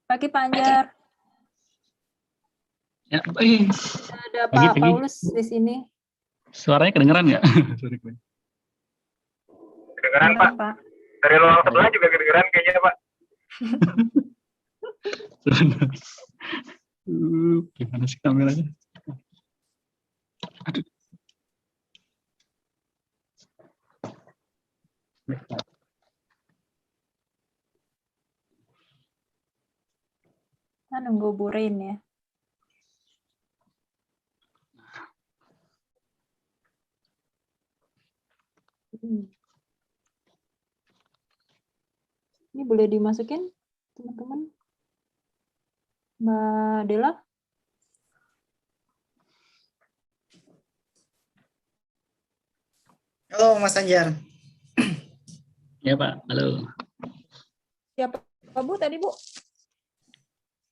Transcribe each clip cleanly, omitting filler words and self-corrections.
Pagi Pak Anjar. Ya, Ada Pak Paulus di sini. Suaranya kedengeran nggak? Kedengeran Pak. Dari ruang sebelah juga kedengeran kayaknya Pak. Gimana sih kameranya? Aduh. Kita nunggu Burin ya. Ini boleh dimasukin teman-teman. Mbak Dela. Halo Mas Anjar. Ya Pak, halo. Siapa Bu tadi Bu?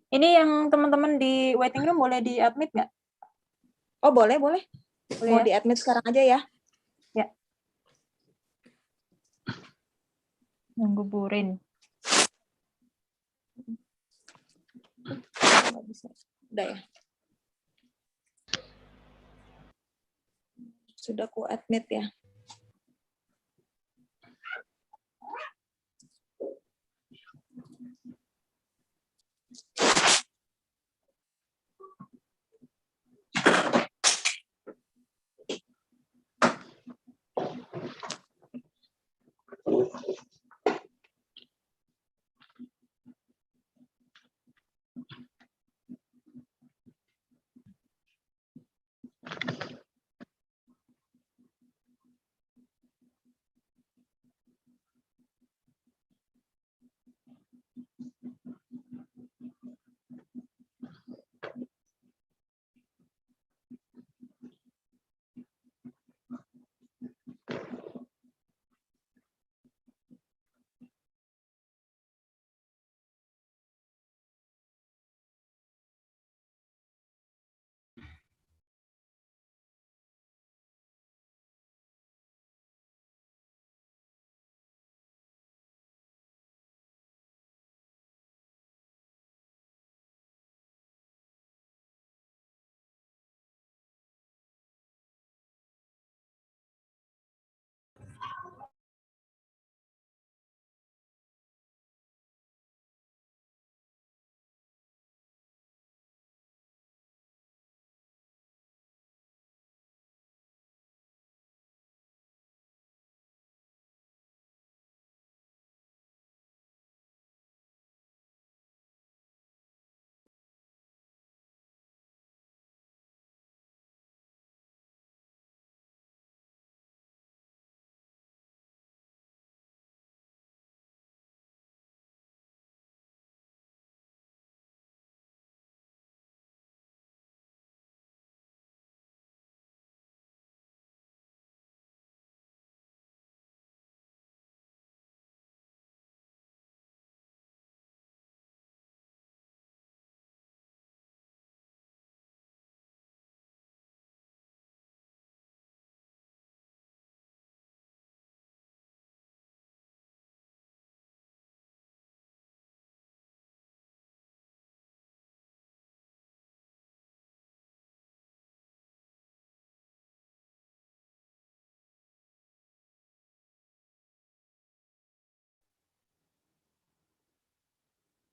Ini yang teman-teman di waiting room boleh di-admit nggak? Oh boleh. Boleh Mau ya? di-admit sekarang aja ya? Ya. Nunggu Burin. Nggak bisa. Udah ya? Sudah ku admit ya?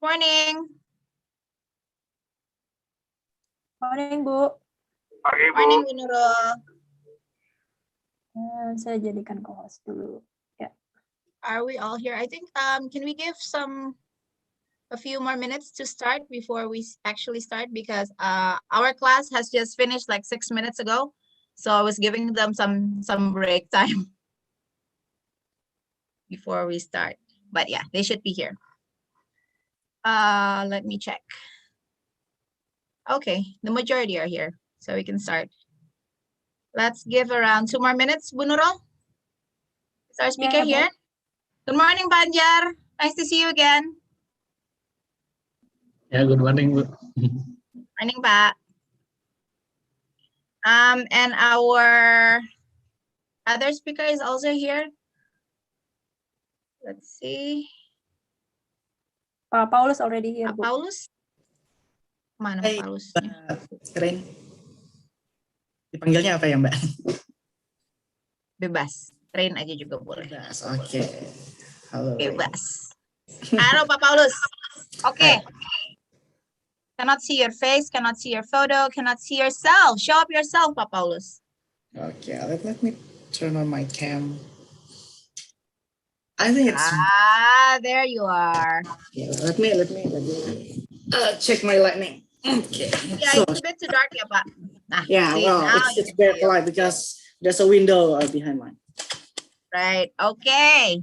Morning. Morning Bu. Pagi Bu. Morning, Bu Nurul. Saya jadikan co-host dulu. Ya. Are we all here? I think, can we give a few more minutes to start before we actually start? Because our class has just finished like 6 minutes ago. So I was giving them some break time before we start. But yeah, they should be here. Let me check. Okay, the majority are here, so we can start. Let's give around 2 more minutes, Bu Nurul. Is our speaker Yeah, here? Good morning, Banjar. Nice to see you again. Ya, good morning Bu. Morning, Pak. And our other speaker is also here. Let's see. Pak Paulus already here, Pak Bu. Paulus? Mana Hai, Pak Paulus? Rain. Dipanggilnya apa ya, Mbak? Bebas. Rain aja juga boleh. Bebas. Oke. Halo. Rain. Bebas. Halo Pak Paulus. Okay. Hai. Cannot see your face, cannot see your photo, cannot see yourself. Show up yourself, Pak Paulus. Okay, let me turn on my cam. I think it's There you are. yeah, let me check my lightning. Okay. Yeah, So, it's a bit too dark, ya, Pak. Nah, yeah, see, well, now it's you very see. light because there's a window behind mine. Right. Okay.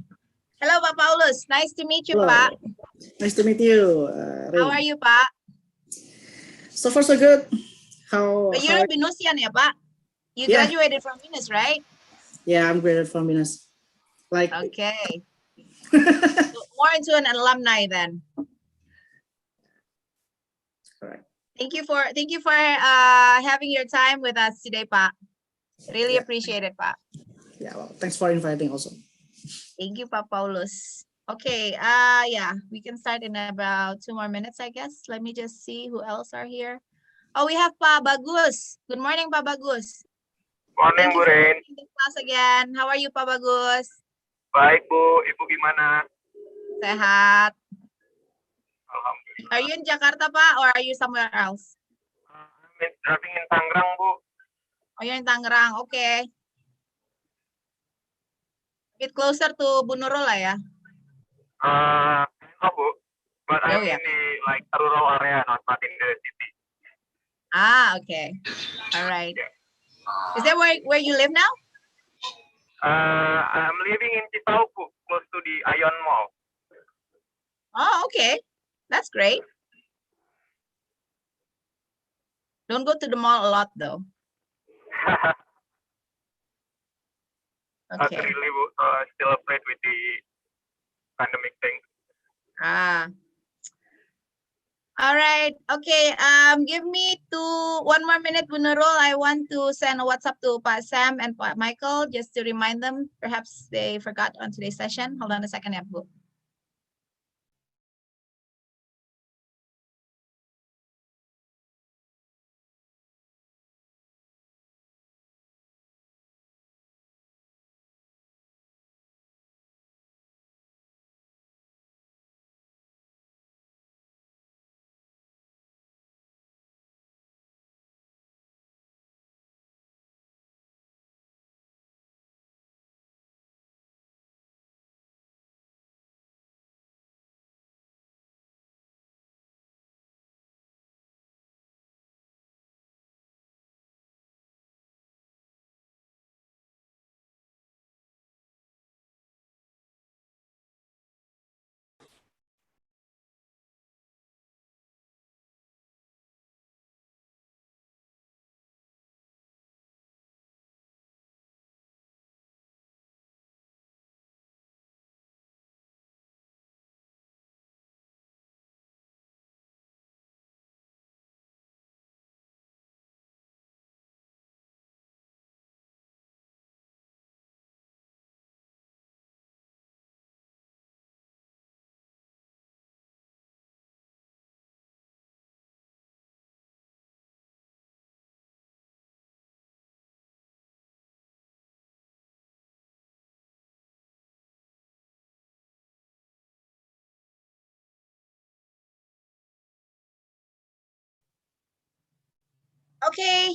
Hello, Pak Paulus. Nice to meet you, Hello. Pak. Nice to meet you. How Rain. are you, Pak? So far, so good. How? You're a Binusian, ya, Pak? You Yeah. graduated from Binus, right? Yeah, I'm graded from Venus. Like, Okay. So more into an alumni then. correct. Thank you for having your time with us today, Pak. Really Yeah. appreciate it, Pak. Yeah, well, thanks for inviting also. Thank you, Pak Paulus. Okay, yeah, we can start in about 2 more minutes, I guess. Let me just see who else are here. Oh, we have Pak Bagus. Good morning, Pak Bagus. Morning, Thank Bu you for Rain. joining the class again. How are you, Pak Bagus? Baik, Bu. Ibu gimana? Sehat. Alhamdulillah. Are you in Jakarta, Pak, or are you somewhere else? I'm driving in Tangerang, Bu. Oh, you're in Tangerang. Okay. Bit closer to Bu Nurul lah ya. Bu. But Oh, I'm yeah. in the like rural area, not in the city. Ah, okay. All right. Is that where you live now? I'm living in Citauku, close to the Ion Mall. Oh, okay. That's great. Don't go to the mall a lot though. Not Okay. really, Bu. Still afraid with the pandemic thing. Ah. All right. Okay. Give me 1 more minute, Bu Nurul. I want to send a WhatsApp to Pak Sam and Pak Michael just to remind them. Perhaps they forgot on today's session. Hold on a second, ya, Bu. Okay.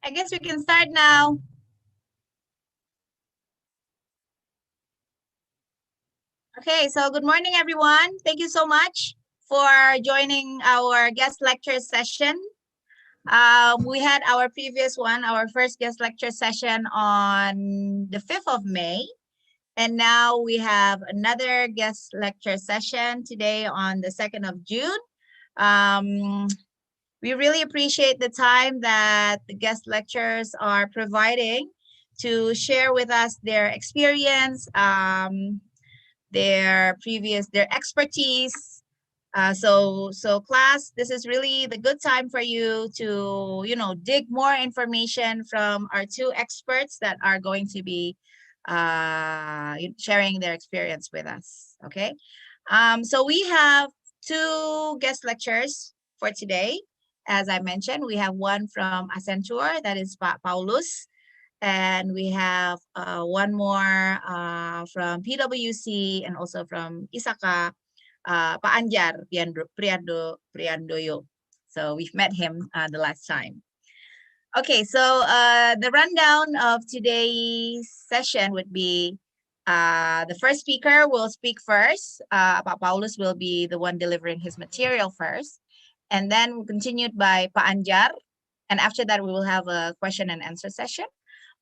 I guess we can start now. Okay, so good morning, everyone. Thank you so much for joining our guest lecture session. We had our previous one, our first guest lecture session on the 5th of May. And now we have another guest lecture session today on the 2nd of June. We really appreciate the time that the guest lecturers are providing to share with us their experience, their expertise. So class, this is really the good time for you to, dig more information from our 2 experts that are going to be sharing their experience with us. Okay. So we have two guest lectures for today. As I mentioned, we have one from Accenture, that is Paulus. And we have one more from PwC and also from ISACA, Anjar Priandoyo. So we've met him the last time. Okay, so the rundown of today's session would be the first speaker will speak first. Paulus will be the one delivering his material first. And then continued by Anjar. And after that, we will have a question and answer session.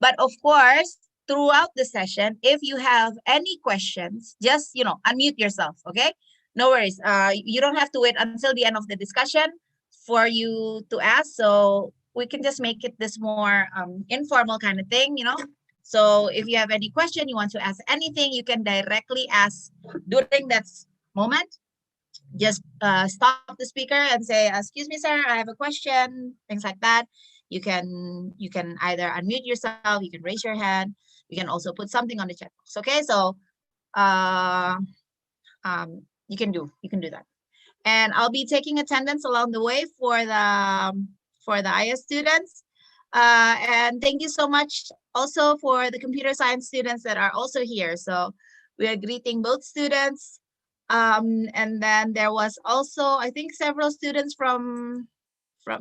But of course, throughout the session, if you have any questions, just, unmute yourself, okay? No worries. You don't have to wait until the end of the discussion for you to ask. So we can just make it this more informal kind of thing, So if you have any question, you want to ask anything, you can directly ask during that moment. Just stop the speaker and say, excuse me, sir, I have a question, things like that. You can either unmute yourself, you can raise your hand, you can also put something on the chat box. Okay, so you can do that. And I'll be taking attendance along the way for the IS students. And thank you so much also for the computer science students that are also here. So we are greeting both students. And then there was also, I think, several students from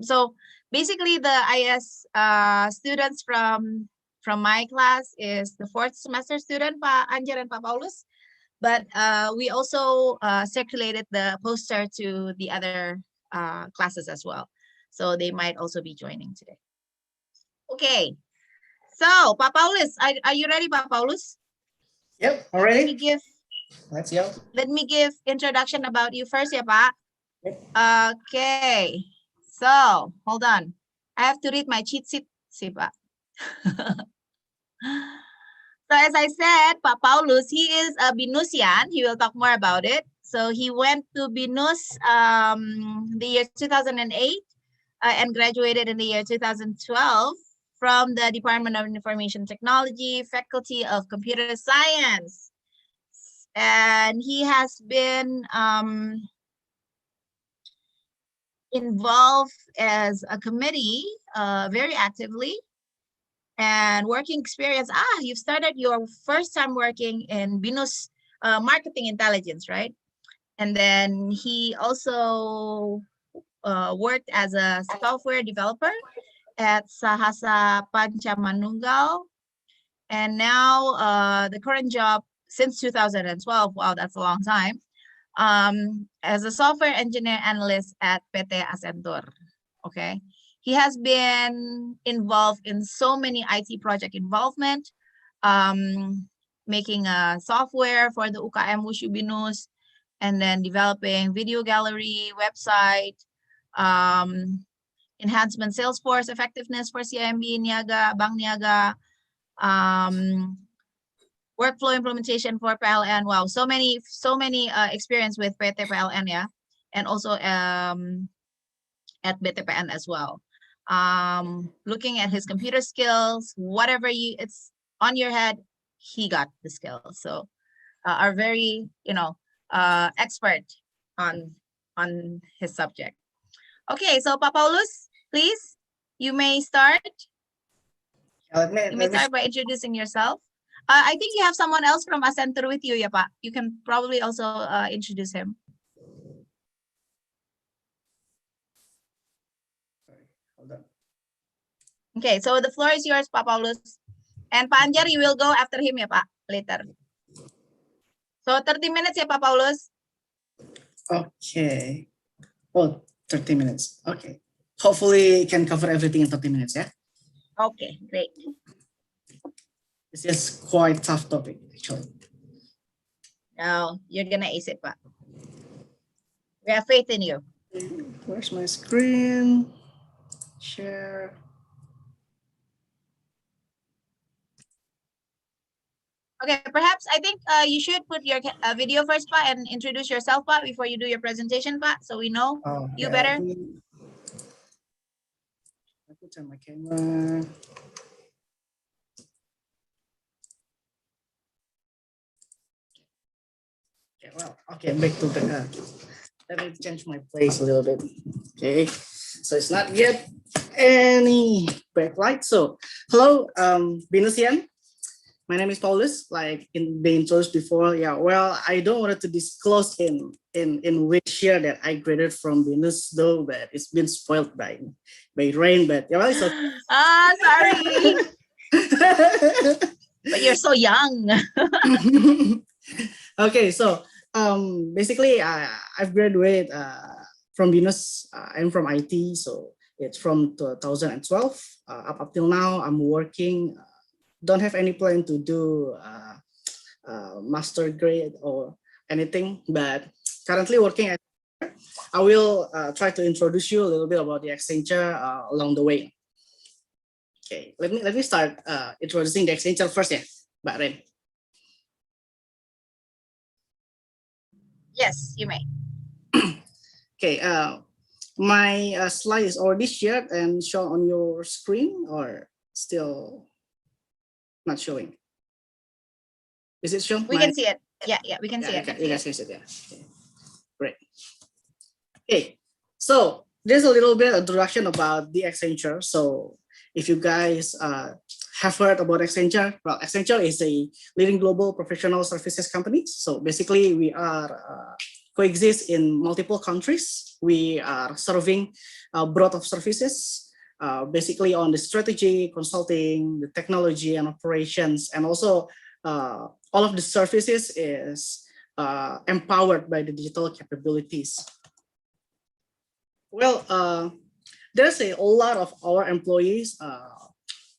so basically the IS students from my class is the 4th semester student, Pa Anjar and Pa Paulus. But we also circulated the poster to the other classes as well. So they might also be joining today. Okay, so Pa Paulus, are you ready, Pa Paulus? Yep, already. Let's go. Let me give introduction about you first, ya, Pak. Yep. Okay, so hold on. I have to read my cheat sheet, see, Pak. So as I said, Pak Paulus, he is a Binusian. He will talk more about it. So he went to Binus the year 2008 and graduated in the year 2012 from the Department of Information Technology, Faculty of Computer Science. And he has been involved as a committee very actively. And working experience, you've started your first time working in Binus Marketing Intelligence, right? And then he also worked as a software developer at Sahasa Pancamanunggal. And now the current job since 2012, wow, that's a long time, as a software engineer analyst at PT Accenture, okay? He has been involved in so many IT project involvement, making a software for the UKM Wushu Binus, and then developing video gallery, website, enhancement Salesforce effectiveness for CIMB, Niaga, Bank Niaga, workflow implementation for PLN. Wow, so many experience with PT PLN, yeah, and also at BTPN as well. Looking at his computer skills, whatever it's on your head, he got the skills. So are very, expert on his subject. Okay, so Pa Paulus, please, you may start. You may start by introducing yourself. I think you have someone else from Accenture with you, yeah, Pa. You can probably also introduce him. Okay, so the floor is yours, Pa Paulus. And Pa Anjar, you will go after him, ya, Pa, later. So 30 minutes, ya, Pa Paulus. Okay. Oh, 30 minutes. Okay. Hopefully you can cover everything in 30 minutes, yeah? Okay, great. This is quite tough topic, actually. No, you're gonna ace it, Pa. We have faith in you. Where's my screen? Share. Okay, perhaps I think you should put your video first, Pa, and introduce yourself, Pa, before you do your presentation, Pa, so we know you better. I put on my camera. Okay, well, okay, back to the Let me change my place a little bit. Okay, so it's not yet any backlight. So hello, Venusian. My name is Paulus, like in the intros before. Yeah, well, I don't want to disclose in which year that I graduated from Venus, though, but it's been spoiled by rain. But yeah, well, it's okay. Sorry, but you're so young. Okay, so basically, I've graduated from Venus. I'm from IT, so it's from 2012 up till now. I'm working. Don't have any plan to do master grade or anything, but currently working at. I will try to introduce you a little bit about the Accenture along the way. Okay, let me start introducing the Accenture first, yeah, Mbak Ren. Yes, you may. Okay, my slide is already shared and shown on your screen, or still not showing? Is it shown? We can see it. Yeah, we can see Yeah, it. you guys can see it. Yeah. Okay. Great. Okay, so there's a little bit of introduction about the Accenture. So if you guys have heard about Accenture, well, Accenture is a leading global professional services company. So basically, we are coexist in multiple countries. We are serving a broad of services, basically on the strategy, consulting, the technology and operations, and also all of the services is empowered by the digital capabilities. Well, there's a lot of our employees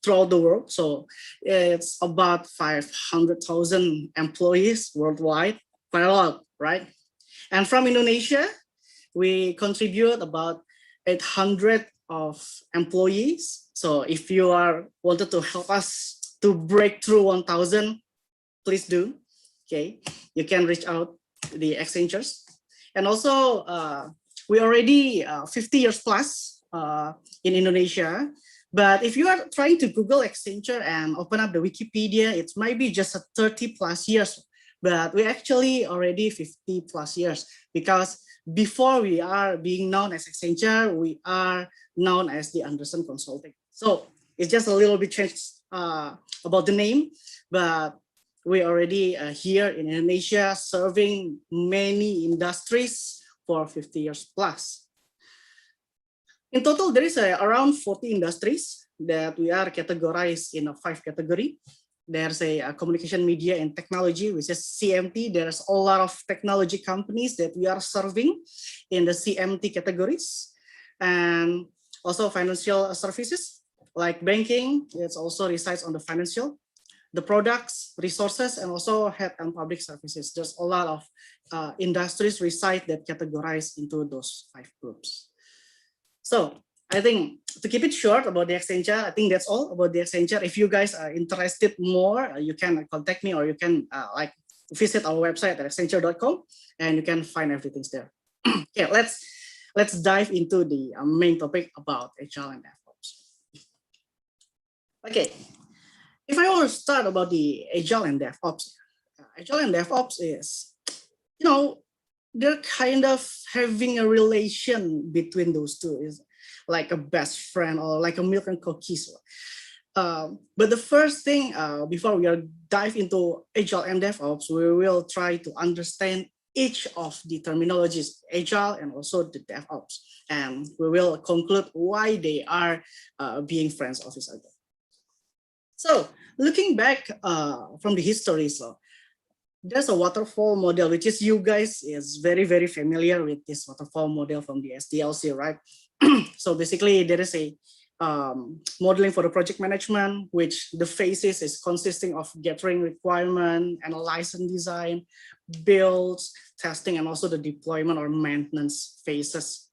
throughout the world. So it's about 500,000 employees worldwide, quite a lot, right? And from Indonesia, we contribute about 800 of employees. So if you are wanted to help us to break through 1,000, please do. Okay, you can reach out to the Accentures. And also, we already 50 years plus in Indonesia. But if you are trying to Google Accenture and open up the Wikipedia, it might be just a 30 plus years. But we actually already 50 plus years, because before we are being known as Accenture, we are known as the Anderson Consulting. So it's just a little bit changed about the name, but we already here in Indonesia serving many industries for 50 years plus. In total, there is around 40 industries that we are categorized in a 5 category. There's a communication, media, and technology, which is CMT. There's a lot of technology companies that we are serving in the CMT categories. And also financial services, like banking, it also resides on the financial. The products, resources, and also health and public services. There's a lot of industries reside that categorize into those 5 groups. So I think to keep it short about the Accenture, I think that's all about the Accenture. If you guys are interested more, you can contact me, or you can like visit our website at accenture.com, and you can find everything there. Okay, let's dive into the main topic about Agile and DevOps. Okay, if I want to start about the Agile and DevOps is, you know, they're kind of having a relation between those two, is like a best friend or like a milk and cookies. But the first thing, before we dive into Agile and DevOps, we will try to understand each of the terminologies, Agile and also the DevOps. And we will conclude why they are being friends of each other. So looking back from the history, so there's a waterfall model, which is you guys is very, very familiar with this waterfall model from the SDLC, right? So basically there is a modeling for the project management, which the phases is consisting of gathering requirement, analyzing design, builds, testing, and also the deployment or maintenance phases.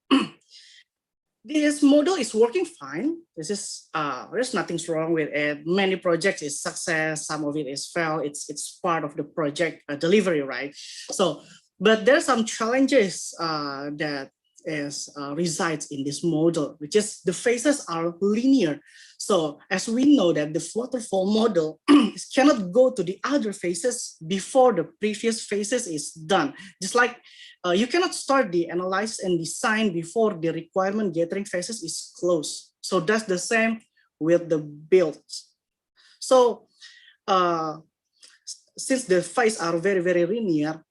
This model is working fine. This is there's nothing wrong with it. Many projects is success, some of it is fail. It's part of the project delivery, right? So, but there's some challenges that resides in this model, which is the phases are linear. So as we know that the waterfall model cannot go to the other phases before the previous phases is done. Just like you cannot start the analysis and design before the requirement gathering phases is closed. So that's the same with the builds. So since the phases are very, very linear,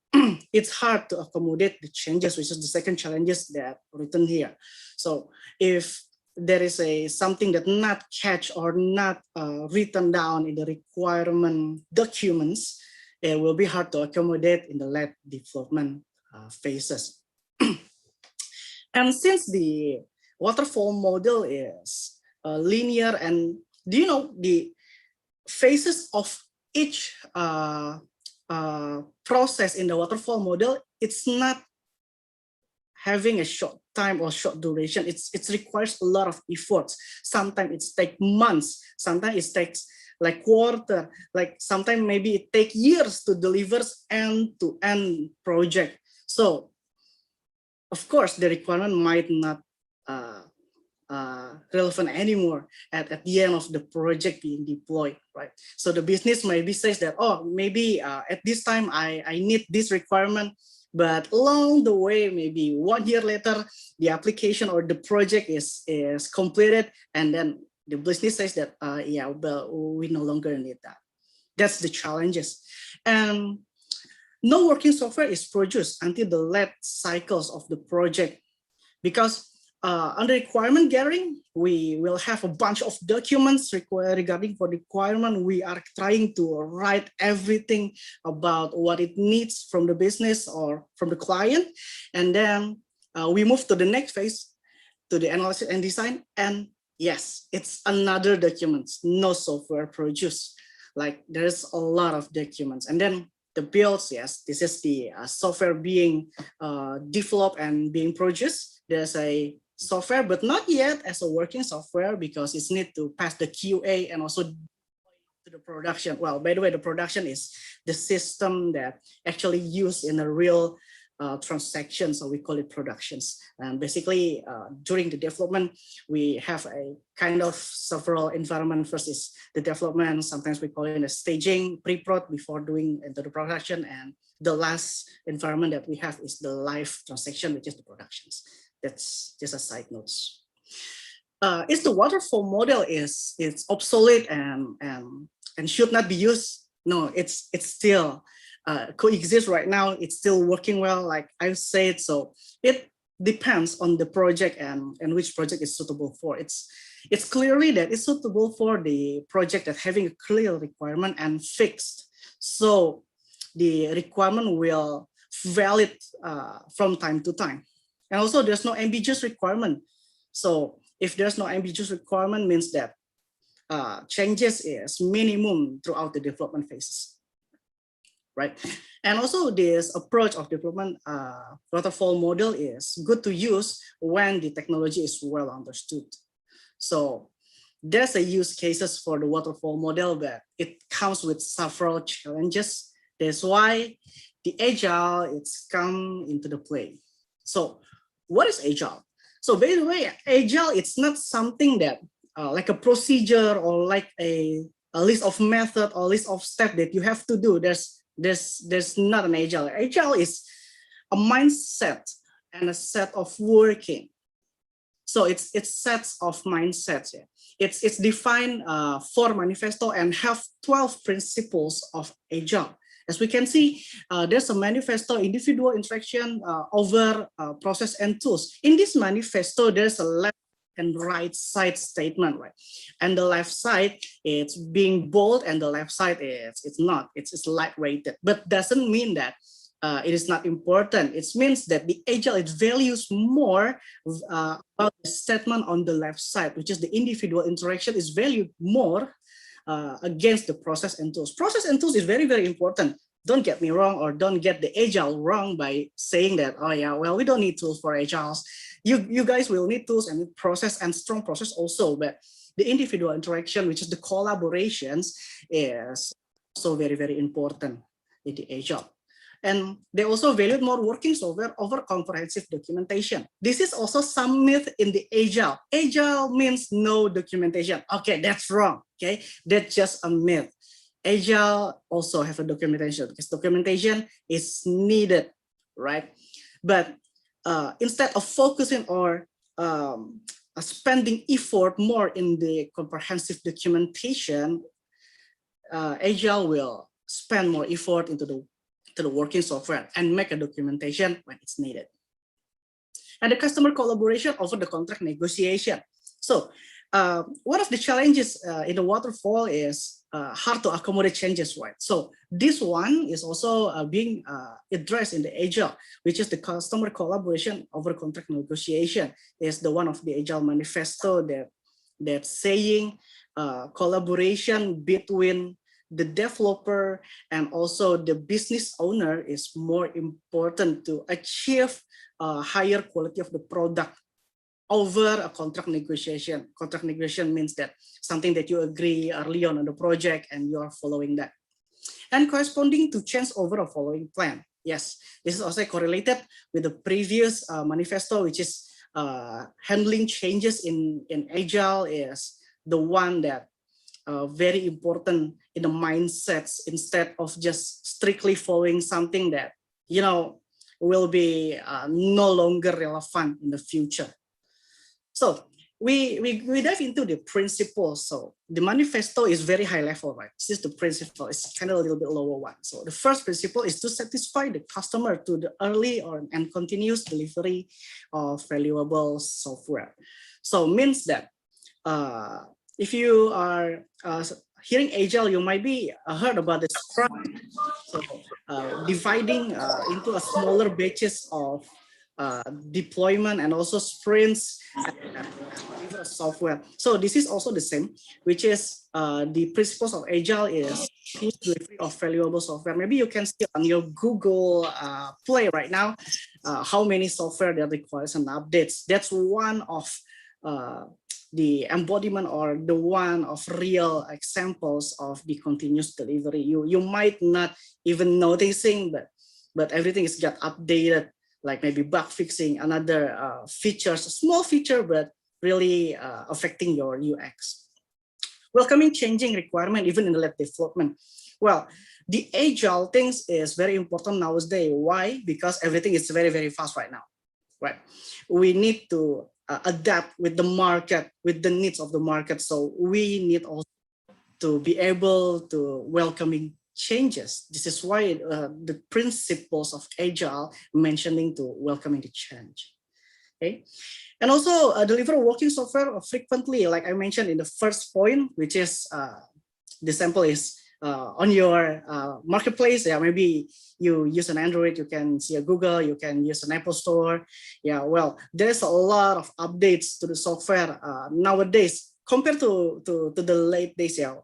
it's hard to accommodate the changes, which is the second challenges that written here. So if there is something that not catch or not written down in the requirement documents, it will be hard to accommodate in the late development phases. And since the waterfall model is linear, and do you know the phases of each process in the waterfall model, it's not having a short time or short duration. It requires a lot of efforts. Sometimes it takes months, sometimes it takes like quarter, like sometimes maybe it takes years to deliver end-to-end project. So of course the requirement might not relevant anymore at the end of the project being deployed, right? So the business maybe says that, oh, maybe at this time I need this requirement, but along the way, maybe 1 year later, the application or the project is completed, and then the business says that, yeah, well, we no longer need that. That's the challenges. And no working software is produced until the late cycles of the project, because under requirement gathering, we will have a bunch of documents regarding for the requirement. We are trying to write everything about what it needs from the business or from the client. And then we move to the next phase, to the analysis and design. And yes, it's another documents, no software produced. Like there's a lot of documents. And then the builds, yes, this is the software being developed and being produced. There's a software, but not yet as a working software, because it's need to pass the QA and also to the production. Well, by the way, the production is the system that actually used in a real transaction, so we call it productions. And basically, during the development, we have a kind of several environment. First is the development, sometimes we call it a staging, pre-prod before doing into the production, and the last environment that we have is the live transaction, which is the productions. That's just a side notes. Is the waterfall model it's obsolete and should not be used? No, it's still coexist right now. It's still working well, like I said. So it depends on the project and which project is suitable for. It's clearly that it's suitable for the project that having a clear requirement and fixed. So the requirement will valid from time to time. And also there's no ambiguous requirement. So if there's no ambiguous requirement, means that changes is minimum throughout the development phases, right? And also this approach of development waterfall model is good to use when the technology is well understood. So there's a use cases for the waterfall model, but it comes with several challenges. That's why the Agile it's come into the play. So what is Agile? So by the way, Agile, it's not something that like a procedure or like a list of method or list of steps that you have to do. There's not an Agile. Agile is a mindset and a set of working. So it's sets of mindsets. Yeah. It's defined 4 manifesto and have 12 principles of Agile. As we can see, there's a manifesto, individual interaction over process and tools. In this manifesto, there's a left and right side statement, right? And the left side, it's being bold, and the left side it's not. It's light weighted, but doesn't mean that it is not important. It means that the Agile it values more about the statement on the left side, which is the individual interaction is valued more against the process and tools. Process and tools is very, very important. Don't get me wrong, or don't get the Agile wrong by saying that, oh yeah, well, we don't need tools for Agiles. You guys will need tools and process and strong process also, but the individual interaction, which is the collaborations, is also very, very important in the Agile. And they also valued more working software over comprehensive documentation. This is also some myth in the Agile. Agile means no documentation. Okay, that's wrong. Okay, that's just a myth. Agile also have a documentation because documentation is needed, right? But instead of focusing or spending effort more in the comprehensive documentation, Agile will spend more effort into the working software and make a documentation when it's needed. And the customer collaboration over the contract negotiation. So one of the challenges in the waterfall is hard to accommodate changes, right? So this one is also being addressed in the Agile, which is the customer collaboration over contract negotiation is the one of the Agile manifesto that's saying collaboration between the developer and also the business owner is more important to achieve a higher quality of the product over a contract negotiation. Contract negotiation means that something that you agree early on the project and you are following that. And corresponding to change over a following plan. Yes, this is also correlated with the previous manifesto, which is handling changes in Agile is the one that very important in the mindsets instead of just strictly following something that, you know, will be no longer relevant in the future. So we dive into the principles. So the manifesto is very high level, right? This is the principle. It's kind of a little bit lower one. So the first principle is to satisfy the customer to the early and continuous delivery of valuable software. So means that if you are hearing Agile, you might be heard about the Scrum. So dividing into a smaller batches of deployment and also sprints and deliver software. So this is also the same, which is the principles of Agile is delivery of valuable software. Maybe you can see on your Google Play right now how many software that requires an updates. That's one of the embodiment or the one of real examples of the continuous delivery. You might not even noticing, but everything is got updated, like maybe bug fixing, another features, a small feature, but really affecting your UX. Welcoming changing requirement even in the lab development. Well, the Agile things is very important nowadays. Why? Because everything is very, very fast right now, right? We need to adapt with the market, with the needs of the market. So we need also to be able to welcoming changes. This is why the principles of Agile mentioning to welcoming the change. Okay, and also deliver working software frequently, like I mentioned in the first point, which is the sample is on your marketplace. Yeah, maybe you use an Android, you can see a Google, you can use an Apple Store. Yeah, well, there's a lot of updates to the software nowadays compared to the late days. Yeah,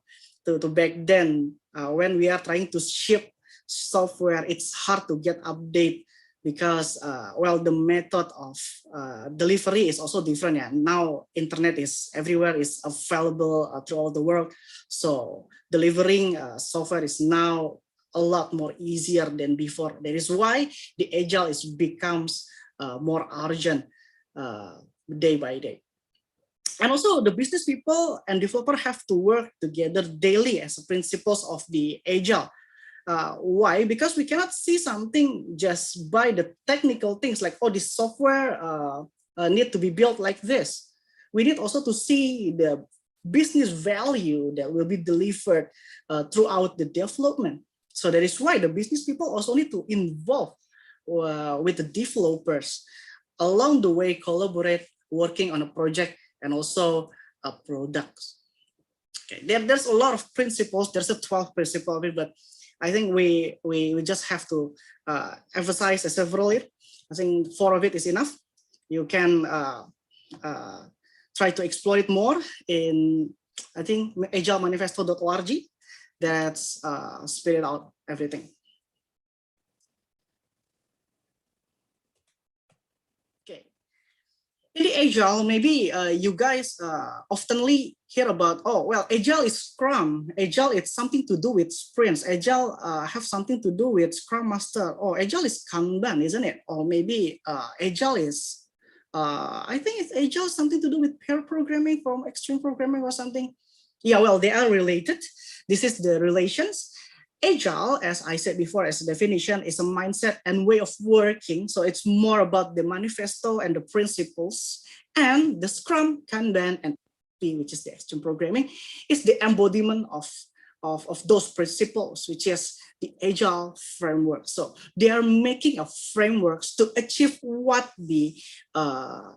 to back then when we are trying to ship software, it's hard to get update because well, the method of delivery is also different. Yeah, now internet is everywhere, is available throughout the world. So delivering software is now a lot more easier than before. That is why the Agile becomes more urgent day by day. And also the business people and developer have to work together daily as principles of the Agile. Why? Because we cannot see something just by the technical things like, oh, this software need to be built like this. We need also to see the business value that will be delivered throughout the development. So that is why the business people also need to involve with the developers along the way, collaborate, working on a project and also products. Okay, there's a lot of principles. There's a 12 principle of it, but I think we just have to emphasize several. I think 4 of it is enough. You can try to explore it more in, I think, agilemanifesto.org. That's spit out everything. Okay. In the Agile, maybe you guys oftenly hear about, oh, well, Agile is Scrum. Agile is something to do with sprints. Agile have something to do with Scrum Master. Or Agile is Kanban, isn't it? Or maybe Agile is, I think it's Agile something to do with pair programming from extreme programming or something. Yeah, well, they are related. This is the relations. Agile, as I said before, as a definition, is a mindset and way of working. So it's more about the manifesto and the principles. And the Scrum, Kanban, and P, which is the extreme programming, is the embodiment of those principles, which is the Agile framework. So they are making a frameworks to achieve what the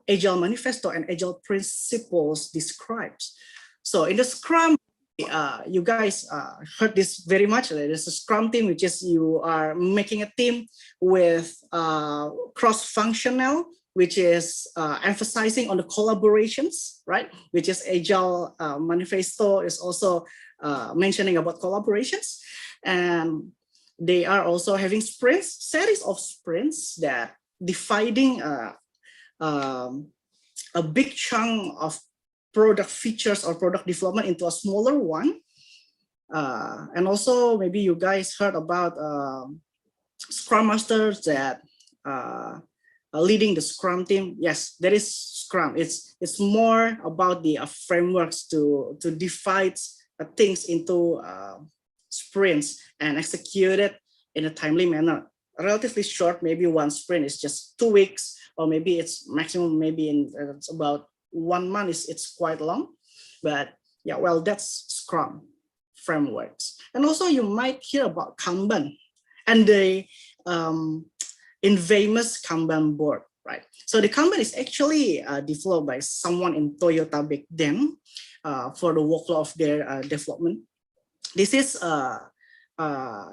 Agile manifesto and Agile principles describes. So in the Scrum, you guys heard this very much. There's a Scrum team, which is you are making a team with cross-functional, which is emphasizing on the collaborations, right? Which is Agile manifesto is also mentioning about collaborations. And they are also having sprints, series of sprints that dividing a big chunk of product features or product development into a smaller one. And also maybe you guys heard about Scrum Masters that leading the Scrum team. Yes, there is Scrum. It's more about the frameworks to divide things into sprints and execute it in a timely manner. Relatively short, maybe one sprint is just 2 weeks, or maybe it's maximum, maybe in it's about 1 month. It's quite long, but yeah, well, that's Scrum frameworks. And also you might hear about Kanban and the infamous Kanban board, right? So the Kanban is actually developed by someone in Toyota back then for the workflow of their development. This is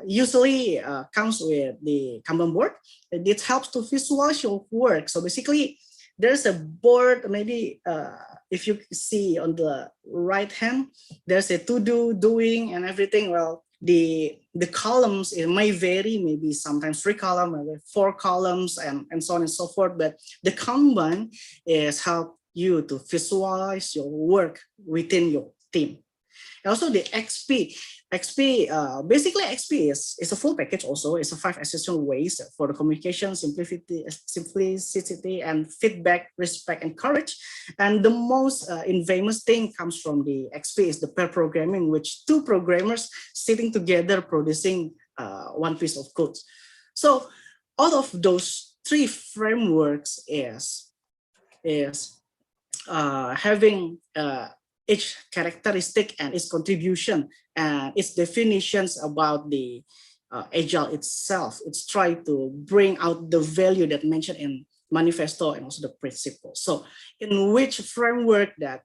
usually comes with the Kanban board. It helps to visualize your work. So basically, there's a board, maybe if you see on the right hand, there's a to-do, doing, and everything. Well, the columns, it may vary, maybe sometimes 3 columns, maybe 4 columns, and so on and so forth. But the Kanban is help you to visualize your work within your team. And also the XP. Basically XP is a full package also. It's a 5 essential ways for the communication, simplicity, and feedback, respect, and courage. And the most infamous thing comes from the XP is the pair programming, which 2 programmers sitting together producing one piece of code. So all of those 3 frameworks is having each characteristic and its contribution and its definitions about the Agile itself. It's trying to bring out the value that mentioned in manifesto and also the principles. So in which framework that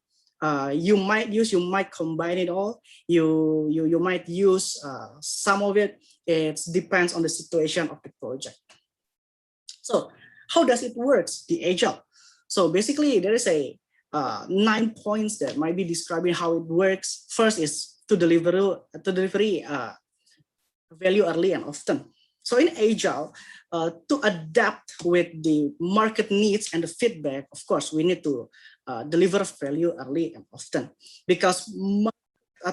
you might use, you might combine it all, you might use some of it. It depends on the situation of the project. So how does it work, the Agile? So basically there is a 9 points that might be describing how it works. First is to deliver value early and often. So in Agile, to adapt with the market needs and the feedback, of course, we need to deliver value early and often, because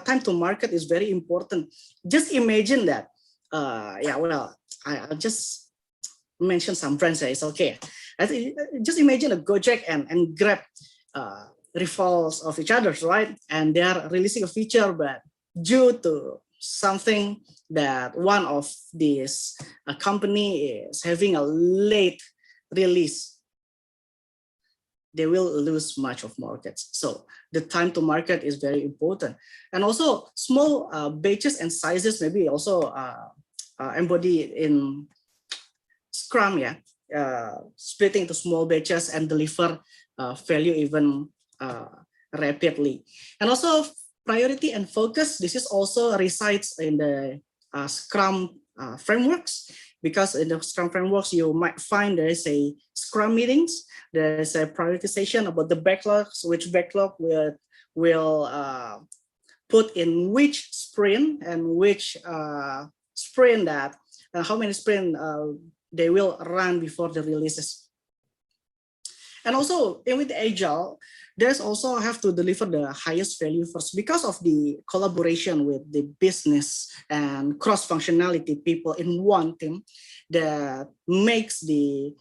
time to market is very important. Just imagine that, yeah, well, I'll just mention some brands, it's okay. Just imagine a Gojek and Grab rivals of each other, right? And they are releasing a feature, but due to something that one of these company is having a late release, they will lose much of markets. So the time to market is very important. And also small batches and sizes maybe also embodied in Scrum, yeah, splitting into small batches and deliver value even rapidly. And also priority and focus, this is also resides in the Scrum frameworks, because in the Scrum frameworks, you might find there is a Scrum meetings, there's a prioritization about the backlogs, which backlog will put in which sprint and which sprint that, how many sprint they will run before the releases. And also with Agile, there's also have to deliver the highest value first because of the collaboration with the business and cross-functionality people in one team that makes the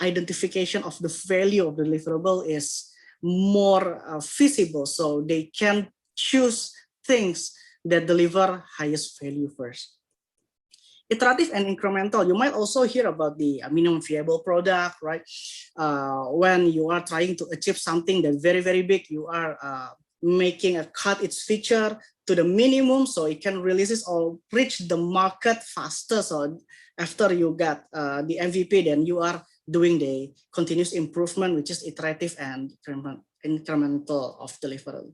identification of the value of the deliverable is more feasible. So they can choose things that deliver highest value first. Iterative and incremental. You might also hear about the minimum viable product, right? When you are trying to achieve something that's very, very big, you are making a cut its feature to the minimum so it can release it or reach the market faster. So after you got the MVP, then you are doing the continuous improvement, which is iterative and incremental of delivery.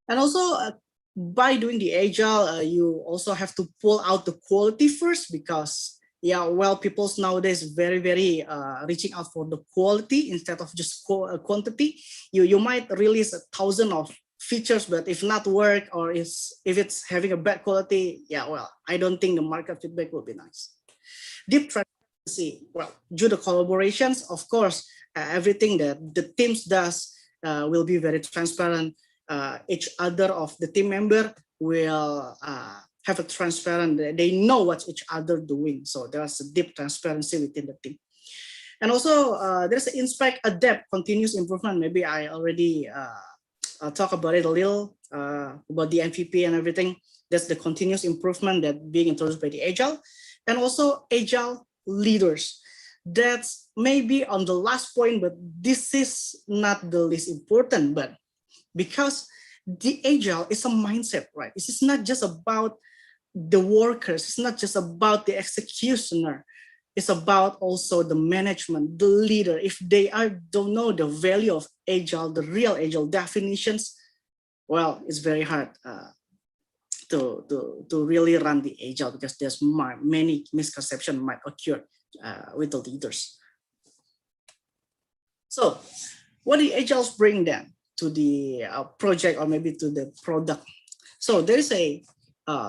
And also, by doing the Agile, you also have to pull out the quality first because, yeah, well, people nowadays very, very reaching out for the quality instead of just quantity. You might release 1,000 of features, but if not work or if it's having a bad quality, yeah, well, I don't think the market feedback will be nice. Deep transparency, well, due to collaborations, of course, everything that the teams does will be very transparent. Each other of the team member will have a transparent, they know what each other doing. So there's a deep transparency within the team. And also there's an inspect, adapt, continuous improvement. Maybe I already talk about it a little, about the MVP and everything. That's the continuous improvement that being introduced by the Agile. And also Agile leaders. That's maybe on the last point, but this is not the least important, but because the Agile is a mindset, right? It's not just about the workers. It's not just about the executioner. It's about also the management, the leader. If they don't know the value of Agile, the real Agile definitions, well, it's very hard to really run the Agile because there's many misconceptions might occur with the leaders. So what do Agiles bring then to the project or maybe to the product? So there is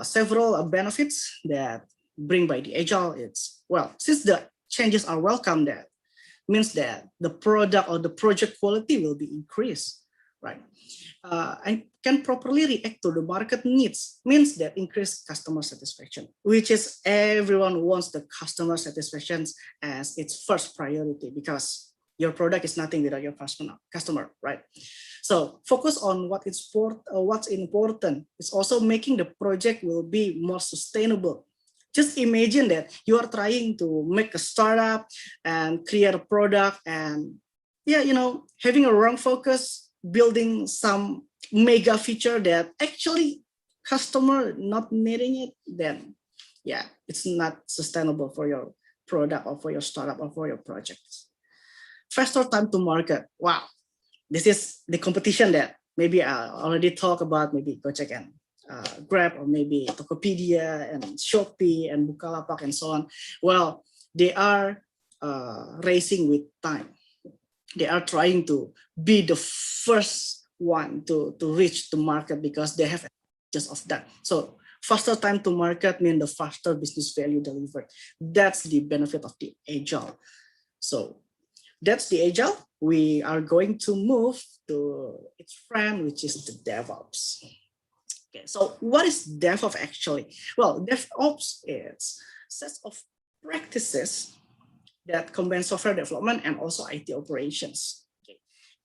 several benefits that bring by the Agile. It's, well, since the changes are welcome, that means that the product or the project quality will be increased, right? And can properly react to the market needs, means that increased customer satisfaction, which is everyone wants the customer satisfaction as its first priority because your product is nothing without your customer, right? So focus on what's important. It's also making the project will be more sustainable. Just imagine that you are trying to make a startup and create a product and, yeah, you know, having a wrong focus, building some mega feature that actually customer not needing it, then yeah, it's not sustainable for your product or for your startup or for your projects. Faster time to market. Wow, this is the competition that maybe I already talked about, maybe Gojek and Grab, or maybe Tokopedia and Shopee and Bukalapak and so on. Well, they are racing with time. They are trying to be the first one to reach the market because they have just of that. So faster time to market means the faster business value delivered. That's the benefit of the Agile. So that's the Agile. We are going to move to its friend, which is the DevOps. Okay, so what is DevOps actually? Well, DevOps is a set of practices that combine software development and also IT operations. Okay.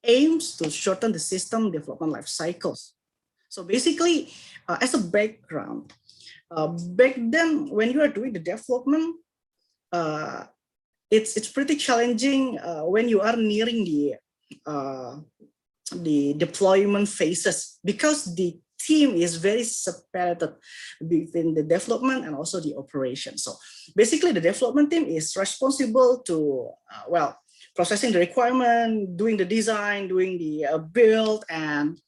Aims to shorten the system development life cycles. So basically, as a background, back then when you are doing the development, it's pretty challenging when you are nearing the deployment phases because the team is very separated between the development and also the operation. So basically the development team is responsible to, well, processing the requirement, doing the design, doing the build and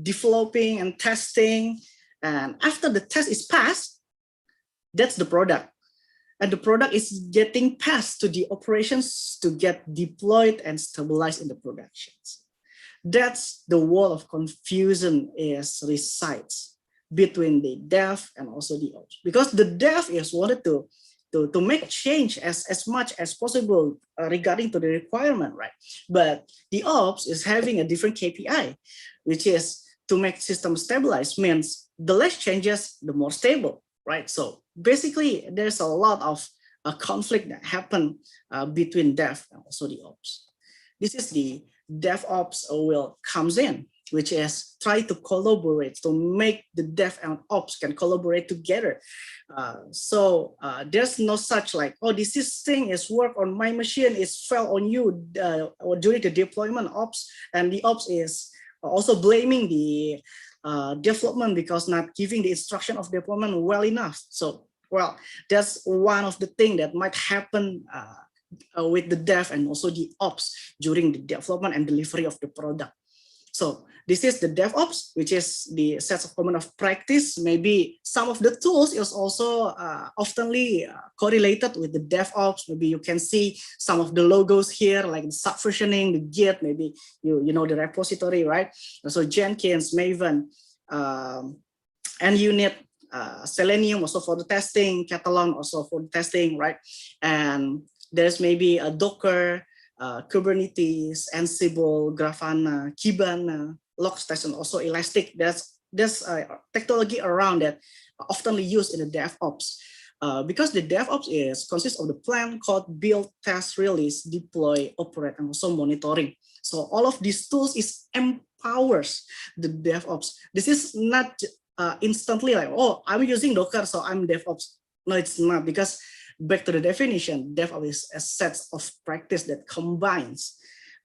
developing and testing. And after the test is passed, that's the product. And the product is getting passed to the operations to get deployed and stabilized in the productions. That's the wall of confusion resides between the dev and also the ops. Because the dev is wanted to to make change as much as possible regarding to the requirement, right? But the ops is having a different KPI, which is to make system stabilized, means the less changes, the more stable, right? So basically, there's a lot of conflict that happen between dev and also the ops. This is the DevOps will comes in, which is try to collaborate to make the dev and ops can collaborate together. So there's no such like, oh, this thing is work on my machine, is fell on you during the deployment ops, and the ops is also blaming the development because not giving the instruction of deployment well enough. So, well, that's one of the things that might happen with the dev and also the ops during the development and delivery of the product. So this is the DevOps, which is the sets of common of practice. Maybe some of the tools is also oftenly correlated with the DevOps. Maybe you can see some of the logos here, like the subversioning, the Git, maybe you know the repository, right? So Jenkins, Maven, NUnit, Selenium also for the testing, Catalan also for the testing, right? And there's maybe a Docker, Kubernetes, Ansible, Grafana, Kibana, Logstash, also Elastic. There's technology around that oftenly used in the DevOps. Because the DevOps consists of the plan, code, build, test, release, deploy, operate, and also monitoring. So all of these tools empowers the DevOps. This is not instantly like, oh, I'm using Docker, so I'm DevOps. No, it's not, because back to the definition, DevOps is a set of practice that combines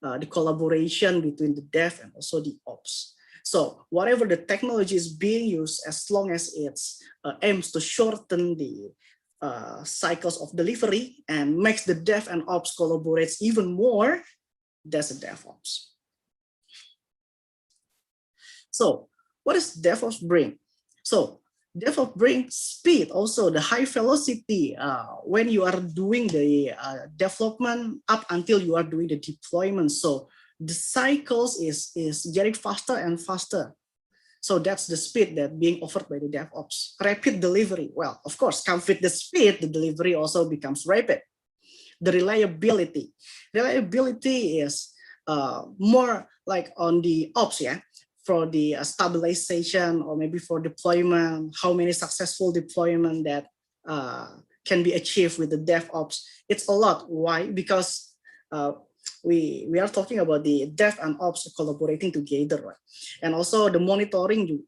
the collaboration between the dev and also the ops. So whatever the technology is being used, as long as it aims to shorten the cycles of delivery and makes the dev and ops collaborates even more, that's a DevOps. So what does DevOps bring? So DevOps brings speed, also the high velocity when you are doing the development up until you are doing the deployment. So the cycles is getting faster and faster. So that's the speed that being offered by the DevOps. Rapid delivery. Well, of course, come with the speed, the delivery also becomes rapid. The reliability. Reliability is more like on the ops, yeah. For the stabilization or maybe for deployment, how many successful deployment that can be achieved with the DevOps. It's a lot. Why? Because we are talking about the dev and ops collaborating together, right? And also the monitoring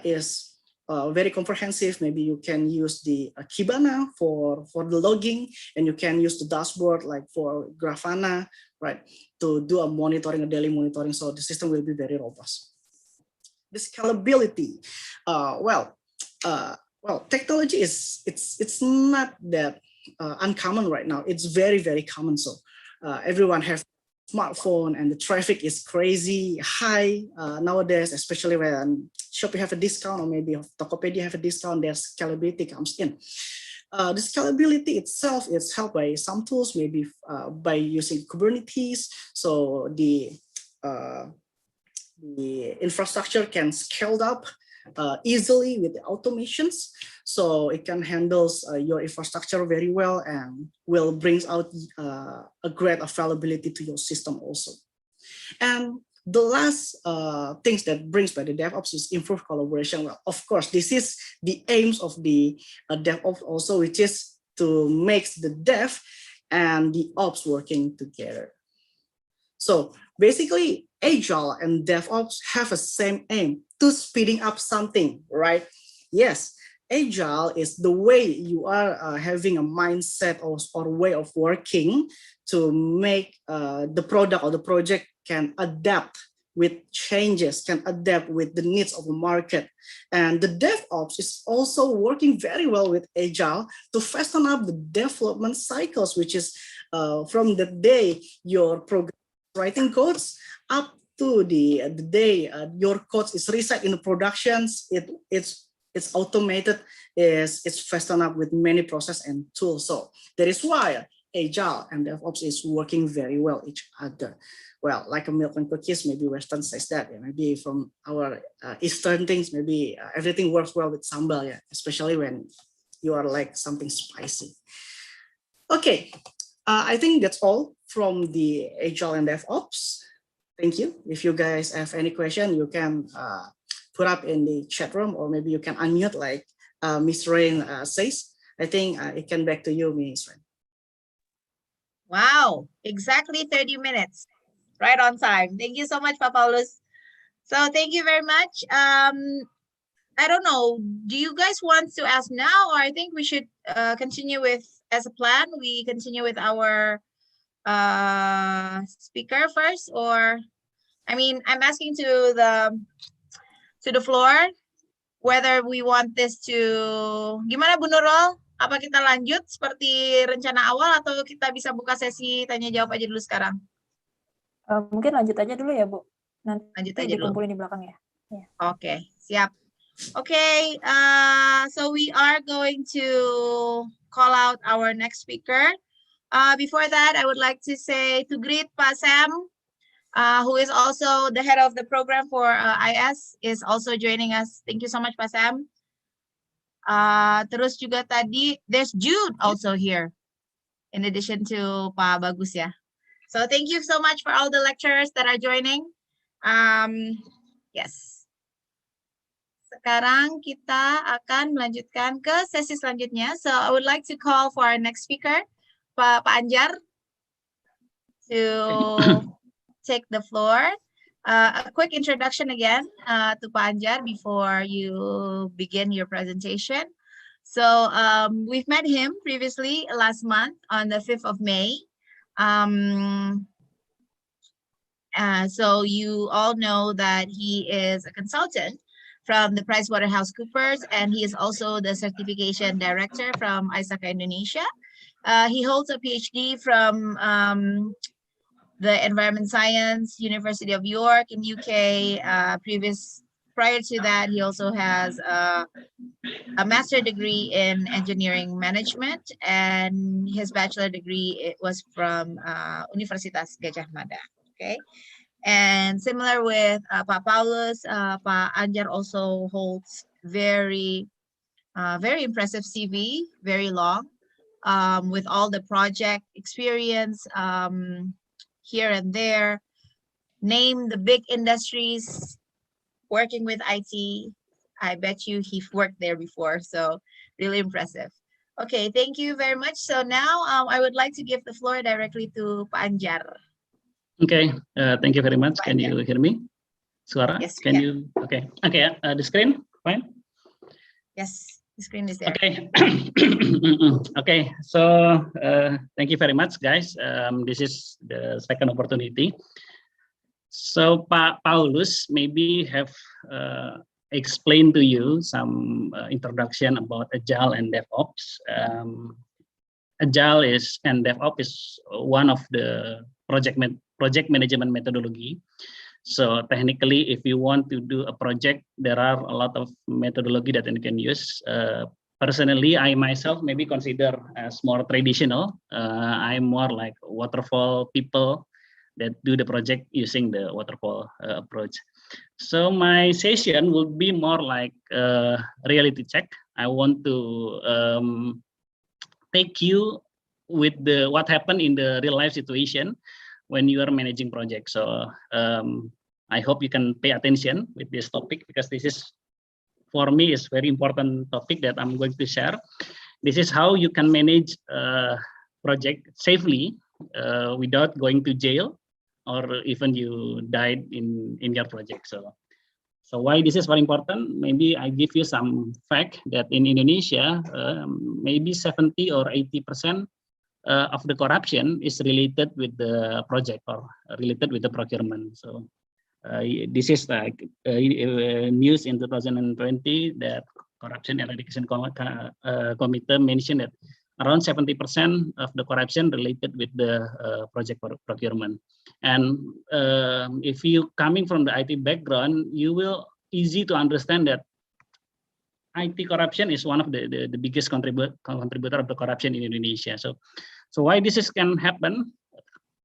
is very comprehensive. Maybe you can use the Kibana for the logging, and you can use the dashboard like for Grafana, right, to do a monitoring, a daily monitoring. So the system will be very robust. The scalability, well, technology is it's not that uncommon right now. It's very, very common. So everyone have smartphone, and the traffic is crazy high nowadays, especially when Shopee have a discount or maybe Tokopedia have a discount. Their scalability comes in. The scalability itself is helped by some tools, maybe by using Kubernetes. So the infrastructure can scale up easily with the automations, so it can handle your infrastructure very well and will brings out a great availability to your system also. And the last things that brings by the DevOps is improved collaboration. Well, of course, this is the aims of the DevOps also, which is to make the dev and the ops working together. So basically, Agile and DevOps have a same aim, to speeding up something, right? Yes, Agile is the way you are having a mindset or way of working to make the product or the project can adapt with changes, can adapt with the needs of the market. And the DevOps is also working very well with Agile to fasten up the development cycles, which is from the day your program writing codes up to the day your code is reset in the productions. It's automated, it's fastened up with many process and tools. So that is why Agile and DevOps is working very well each other. Well, like a milk and cookies, maybe Western says that. Yeah, maybe from our Eastern things, maybe everything works well with sambal, yeah, especially when you are like something spicy. Okay, I think that's all from the Agile and DevOps. Thank you. If you guys have any question, you can put up in the chat room, or maybe you can unmute like Ms. Rain says. I think it can back to you, Ms. Rain. Wow, exactly 30 minutes, right on time. Thank you so much, Paulus. So thank you very much. I don't know, do you guys want to ask now, or I think we should continue with, as a plan, we continue with our speaker first, or, I mean, I'm asking to the floor whether we want this to, gimana Bu Nurul? Apa kita lanjut seperti rencana awal, atau kita bisa buka sesi tanya jawab aja dulu sekarang? Mungkin lanjut aja dulu ya, Bu. Nanti Lanjut aja dulu. dikumpulin di belakang ya. Okay, siap. Okay, so we are going to call out our next speaker. Before that, I would like to say, to greet Pak Sam, who is also the head of the program for IS, is also joining us. Thank you so much, Pak Sam. Terus juga tadi, there's Jude also here, in addition to Pak Bagus ya. So thank you so much for all the lecturers that are joining. Yes. Sekarang kita akan melanjutkan ke sesi selanjutnya. So I would like to call for our next speaker, Pak Anjar, to take the floor. A quick introduction again to Pak Anjar before you begin your presentation. So we've met him previously last month on the 5th of May. So you all know that he is a consultant from the PricewaterhouseCoopers, and he is also the certification director from ISACA Indonesia. He holds a PhD from the Environment Science, University of York in UK. Prior to that, he also has a master's degree in engineering management, and his bachelor degree was from Universitas Gajah Mada. Okay, and similar with Pak Paulus, Pak Anjar also holds very impressive CV, very long, with all the project experience here and there. Name the big industries working with IT. I bet you he worked there before, so really impressive. Okay, thank you very much. So now I would like to give the floor directly to Pak Anjar. Okay, thank you very much. Can you hear me? Suara? Yes, Can you? Okay, the screen, fine? Yes, the screen is there. Okay. Okay, so thank you very much, guys. This is the second opportunity. So Pak Paulus maybe have explained to you some introduction about Agile and DevOps. Agile and DevOps is one of the project management methodology. So technically, if you want to do a project, there are a lot of methodology that you can use. Personally, I myself maybe consider as more traditional. I'm more like waterfall people that do the project using the waterfall approach. So my session will be more like reality check. I want to take you with what happened in the real life situation when you are managing projects. So I hope you can pay attention with this topic, because this is, for me, is very important topic that I'm going to share. This is how you can manage project safely without going to jail, or even you died in your project. So why this is very important? Maybe I give you some fact that in Indonesia, maybe 70 or 80% of the corruption is related with the project or related with the procurement. So this is like news in 2020 that Corruption Eradication Committee mentioned that around 70% of the corruption related with the project procurement. And if you coming from the IT background, you will easy to understand that IT corruption is one of the biggest contributor of the corruption in Indonesia. So why this can happen?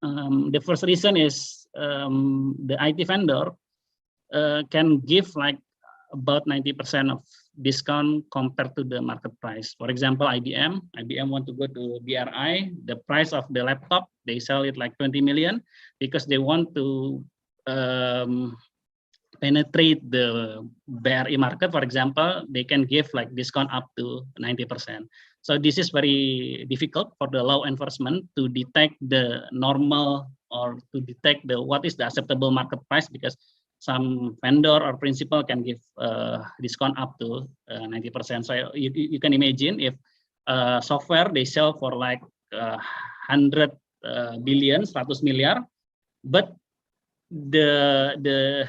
The first reason is the IT vendor can give like about 90% of discount compared to the market price. For example, IBM want to go to BRI, the price of the laptop, they sell it like 20 million because they want to penetrate the BRI market. For example, they can give like discount up to 90%. So this is very difficult for the law enforcement to detect the normal or to detect what is the acceptable market price, because some vendor or principal can give discount up to 90%. So you can imagine if software they sell for like 100 billion, 100 miliar, but the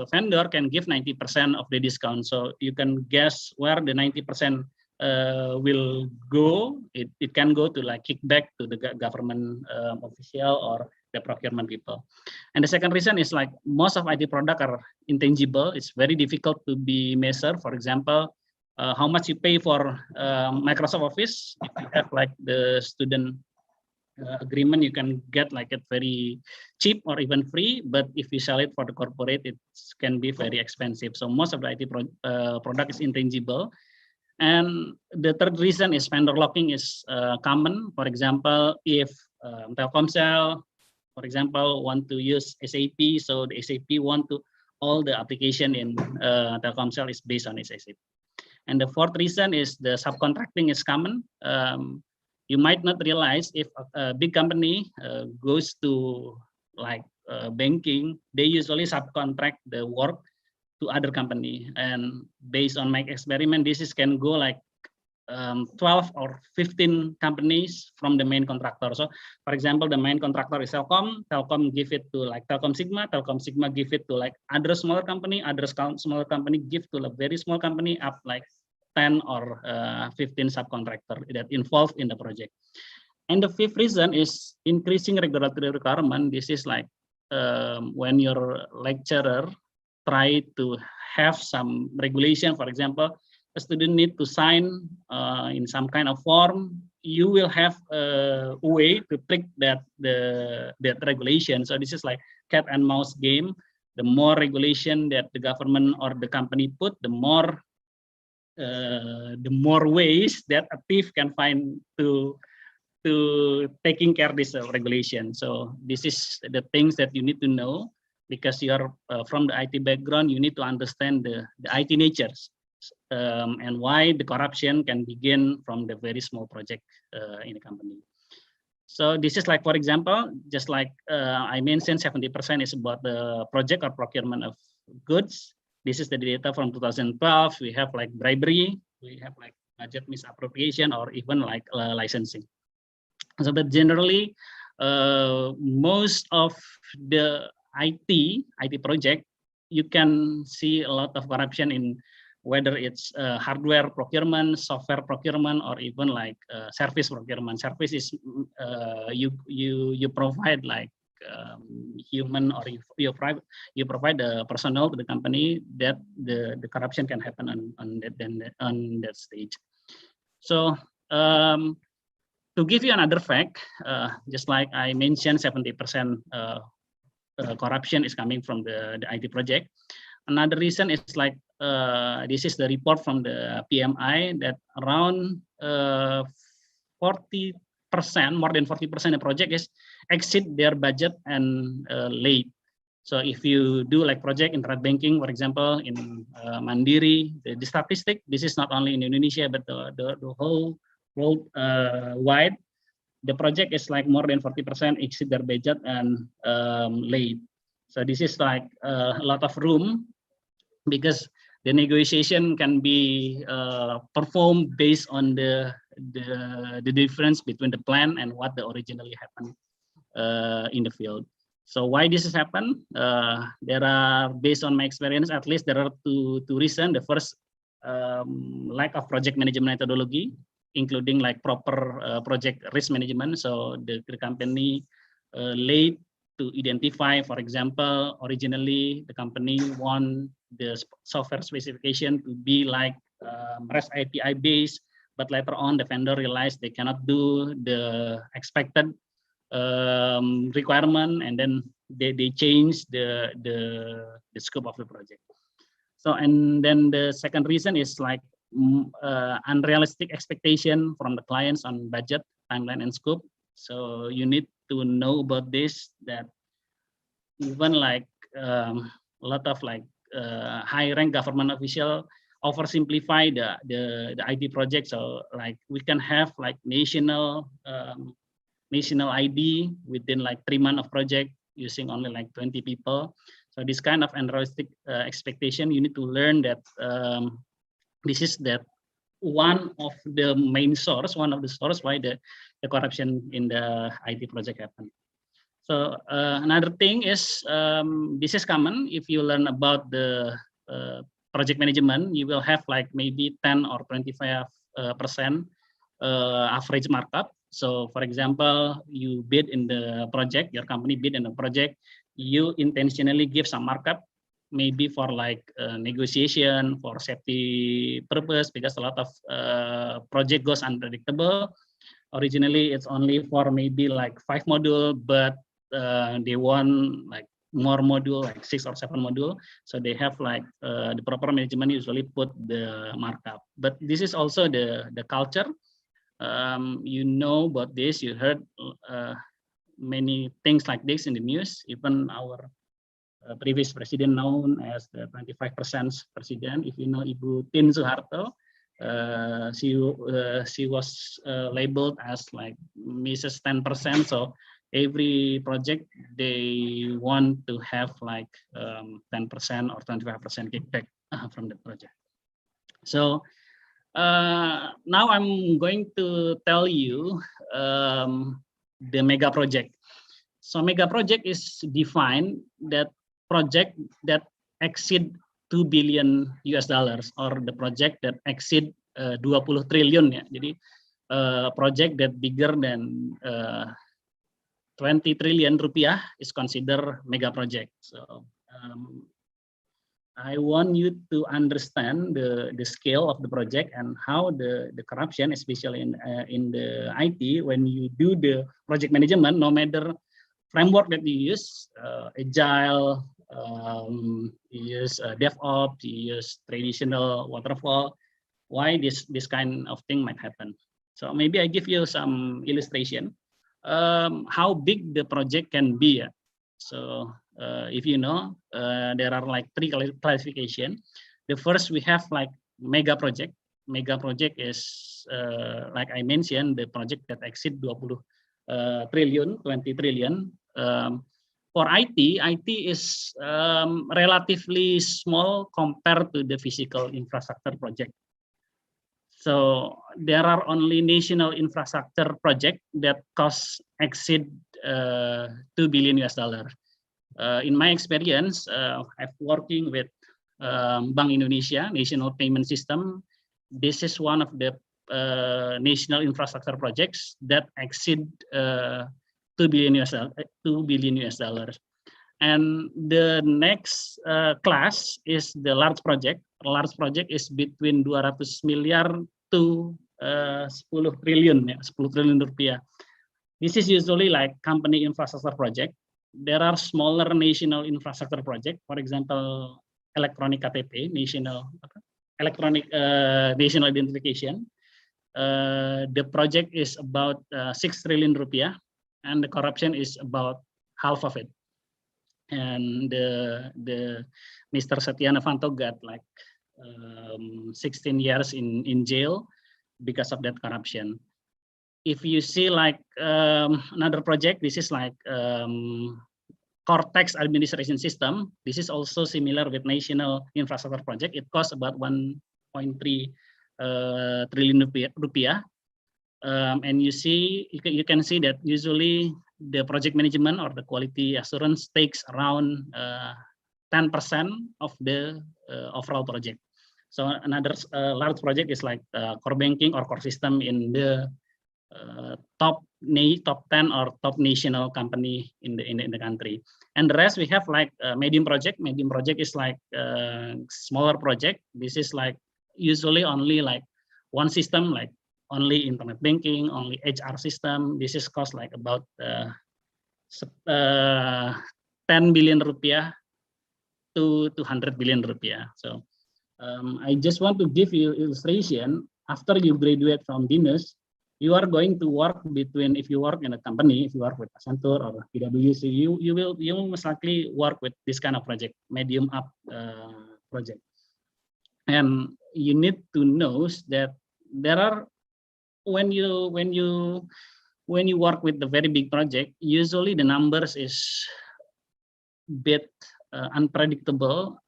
vendor can give 90% of the discount. So you can guess where the 90% will go. It can go to like kickback to the government official or the procurement people. And the second reason is like most of IT products are intangible. It's very difficult to be measured. For example, how much you pay for Microsoft Office. If you have like the student agreement, you can get like it very cheap or even free, but if you sell it for the corporate, it can be very expensive. So most of the IT product is intangible. And the third reason is vendor locking is common. For example, if Telkomsel, for example, want to use SAP, so the SAP want to all the application in Telkomsel is based on SAP. And the fourth reason is the subcontracting is common. You might not realize if a big company goes to like banking, they usually subcontract the work to other company. And based on my experiment, this can go like 12 or 15 companies from the main contractor. So for example, the main contractor is Telkom give it to like Telkom Sigma give it to like other smaller company, smaller company give to a very small company, up like 10 or 15 subcontractor that involved in the project. And the fifth reason is increasing regulatory requirement. This is like when your lecturer try to have some regulation. For example, a student need to sign in some kind of form. You will have a way to trick that regulation. So this is like cat and mouse game. The more regulation that the government or the company put, the more ways that a thief can find to taking care of this regulation. So this is the things that you need to know, because you are from the IT background. You need to understand the IT natures and why the corruption can begin from the very small project in a company. So this is like, for example, just like I mentioned, 70% is about the project or procurement of goods. This is the data from 2012. We have like bribery, we have like budget misappropriation, or even like licensing. So, but generally, most of the IT project, you can see a lot of corruption in whether it's hardware procurement, software procurement, or even like service procurement. Service is you provide like human, or you provide the personnel to the company, that the corruption can happen on that stage. So to give you another fact, just like I mentioned, 70% corruption is coming from the IT project. Another reason is like this is the report from the PMI, that around 40%, more than 40% of project is exceed their budget and late. So if you do like project internet banking, for example, in Mandiri, the statistic, this is not only in Indonesia, but the whole world wide, the project is like more than 40% exceed their budget and late. So this is like a lot of room, because the negotiation can be performed based on the difference between the plan and what the originally happened in the field. So why this has happened? There are, based on my experience, at least there are two reasons. The first, lack of project management methodology, including like proper project risk management. So the company late to identify, for example, originally the company want the software specification to be like REST API based, but later on the vendor realized they cannot do the expected requirement, and then they change the scope of the project. So, and then the second reason is like unrealistic expectation from the clients on budget, timeline, and scope. So you need to know about this, that even like a lot of like high rank government official oversimplify the IT project. So like we can have like national ID within like 3 months of project using only like 20 people. So this kind of unrealistic expectation, you need to learn that this is that one of the main source, one of the source why the corruption in the IT project happen. So another thing is this is common. If you learn about the project management, you will have like maybe 10 or 25% average markup. So for example, you bid in the project, your company bid in the project, you intentionally give some markup, maybe for like negotiation, for safety purpose, because a lot of project goes unpredictable. Originally, it's only for maybe like 5 module, but they want like more module, like 6 or 7 module. So they have like the proper management usually put the markup. But this is also the culture. You know about this, you heard many things like this in the news. Even our previous president, known as the 25% president, if you know Ibu Tin Soeharto, she was labeled as like Mrs. 10%. So every project they want to have like 10% or 25% kickback from the project. So now I'm going to tell you the mega project. So mega project is defined that project that exceed $2 billion or the project that exceed 20 triliun ya. Jadi project that bigger than 20 trillion rupiah is considered mega project. So I want you to understand the scale of the project and how the corruption, especially in the IT, when you do the project management, no matter framework that you use, Agile, you use DevOps, you use traditional Waterfall, why this kind of thing might happen. So maybe I give you some illustration how big the project can be. So if you know, there are like 3 classification. The first, we have like mega project. Mega project is like I mentioned, the project that exceed 20 trillion. For IT is relatively small compared to the physical infrastructure project. So there are only national infrastructure project that cost exceed $2 billion. In my experience, I've working with Bank Indonesia, National Payment System. This is one of the national infrastructure projects that exceed $2 billion. And the next class is the large project. Large project is between 200 miliar to 10 triliun, 10 triliun rupiah. This is usually like company infrastructure project. There are smaller national infrastructure project, for example, electronic KTP, national identification. The project is about 6 triliun rupiah, and the corruption is about half of it. And the Mr. Setia Novanto got like 16 years in jail because of that corruption. If you see like another project, this is like Cortex administration system. This is also similar with national infrastructure project. It costs about 1.3 trillion rupiah. And you see, you can see that usually the project management or the quality assurance takes around 10% of the overall project. So another large project is like core banking or core system in the top 10 or top national company in the country. And the rest we have like medium project. Medium project is like smaller project. This is like usually only like one system, like only internet banking, only HR system. This is cost like about 10 billion rupiah to 200 billion rupiah. So I just want to give you illustration. After you graduate from business, you are going to work between, if you work in a company, if you work with Accenture or PwC, you will most likely work with this kind of project, medium up project. And you need to know that there are, when you work with the very big project, usually the numbers is bit unpredictable,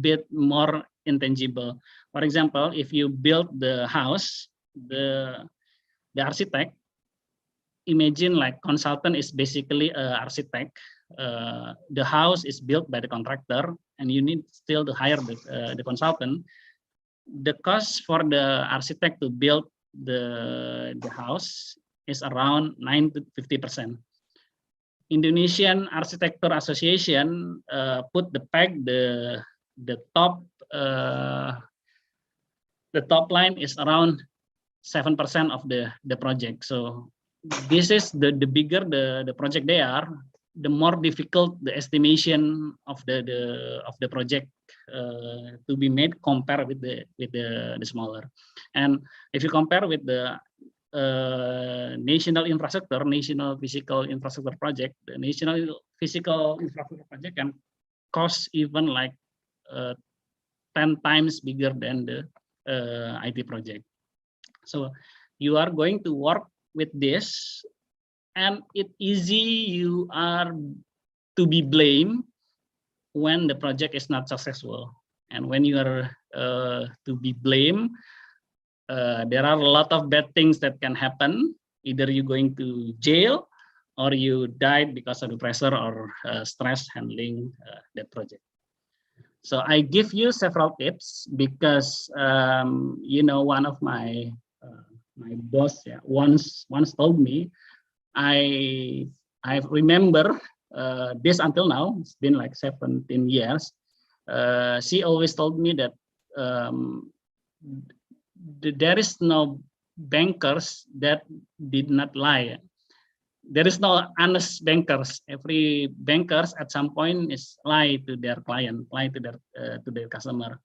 bit more intangible. For example, if you build the house, the architect, imagine like consultant is basically a architect. The house is built by the contractor, and you need still to hire the consultant. The cost for the architect to build the house is around 9 to 50%. Indonesian Architecture Association put the peg, the top line is around 7% of the project. So this is the bigger the project they are, the more difficult the estimation of the project to be made compared with the smaller. And if you compare with the national physical infrastructure project, the national physical infrastructure project can cost even like 10 times bigger than the IT project. So you are going to work with this, and it's easy you are to be blamed when the project is not successful. And when you are to be blamed, there are a lot of bad things that can happen. Either you going to jail or you died because of the pressure or stress handling that project. So I give you several tips because one of my boss once told me, I remember this until now. It's been like 17 years. She always told me that there is no bankers that did not lie. There is no honest bankers. Every bankers at some point is lie to their client, lie to their customer.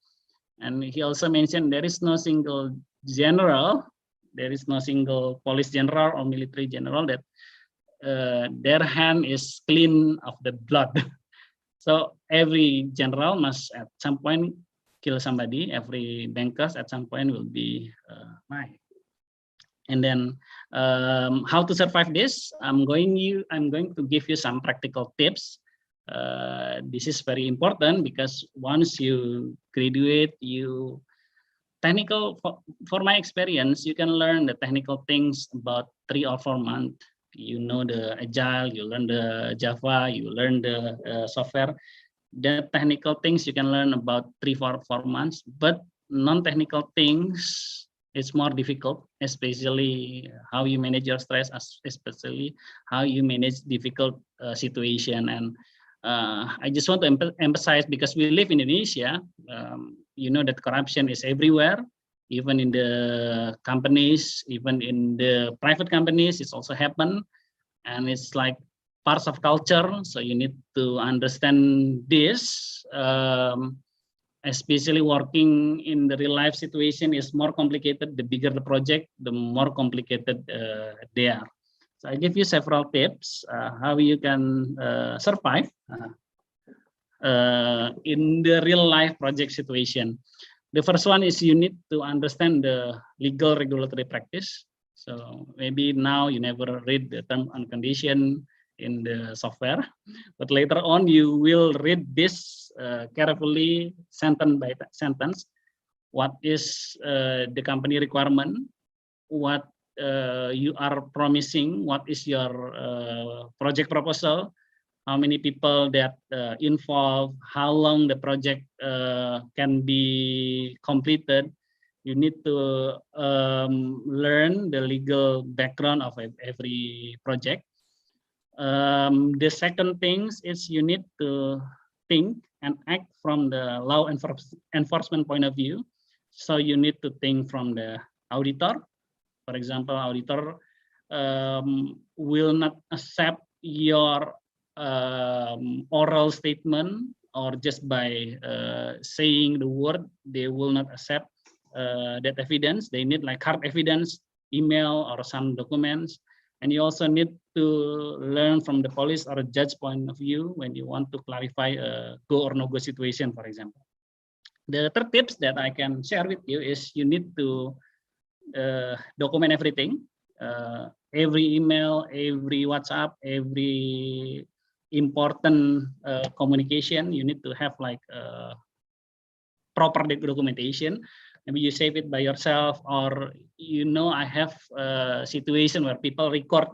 And he also mentioned there is no single general, there is no single police general or military general that their hand is clean of the blood. So every general must at some point kill somebody. Every bankers at some point will be lie. And then how to survive this? I'm going to give you some practical tips. This is very important because once you graduate, for my experience, you can learn the technical things about 3 or 4 months. You know the Agile, you learn the Java, you learn the software. The technical things you can learn about 3 or 4 months, but non-technical things, it's more difficult, especially how you manage your stress, especially how you manage difficult situation. And I just want to emphasize, because we live in Indonesia, you know that corruption is everywhere, even in the companies, even in the private companies, it's also happen. And it's like parts of culture. So you need to understand this. Especially working in the real life situation is more complicated. The bigger the project, the more complicated they are. So I give you several tips how you can survive in the real life project situation. The first one is you need to understand the legal regulatory practice. So maybe now you never read the term and condition in the software, but later on you will read this carefully, sentence by sentence. What is the company requirement? What you are promising? What is your project proposal? How many people that involved? How long the project can be completed? You need to learn the legal background of every project. The second thing is you need to think and act from the law enforcement point of view. So you need to think from the auditor. For example, auditor will not accept your oral statement or just by saying the word, they will not accept that evidence. They need like hard evidence, email or some documents. And you also need to learn from the police or a judge point of view when you want to clarify a go or no go situation, for example. The third tips that I can share with you is you need to document everything, every email, every WhatsApp, every important communication. You need to have like proper documentation. Maybe you save it by yourself, or I have a situation where people record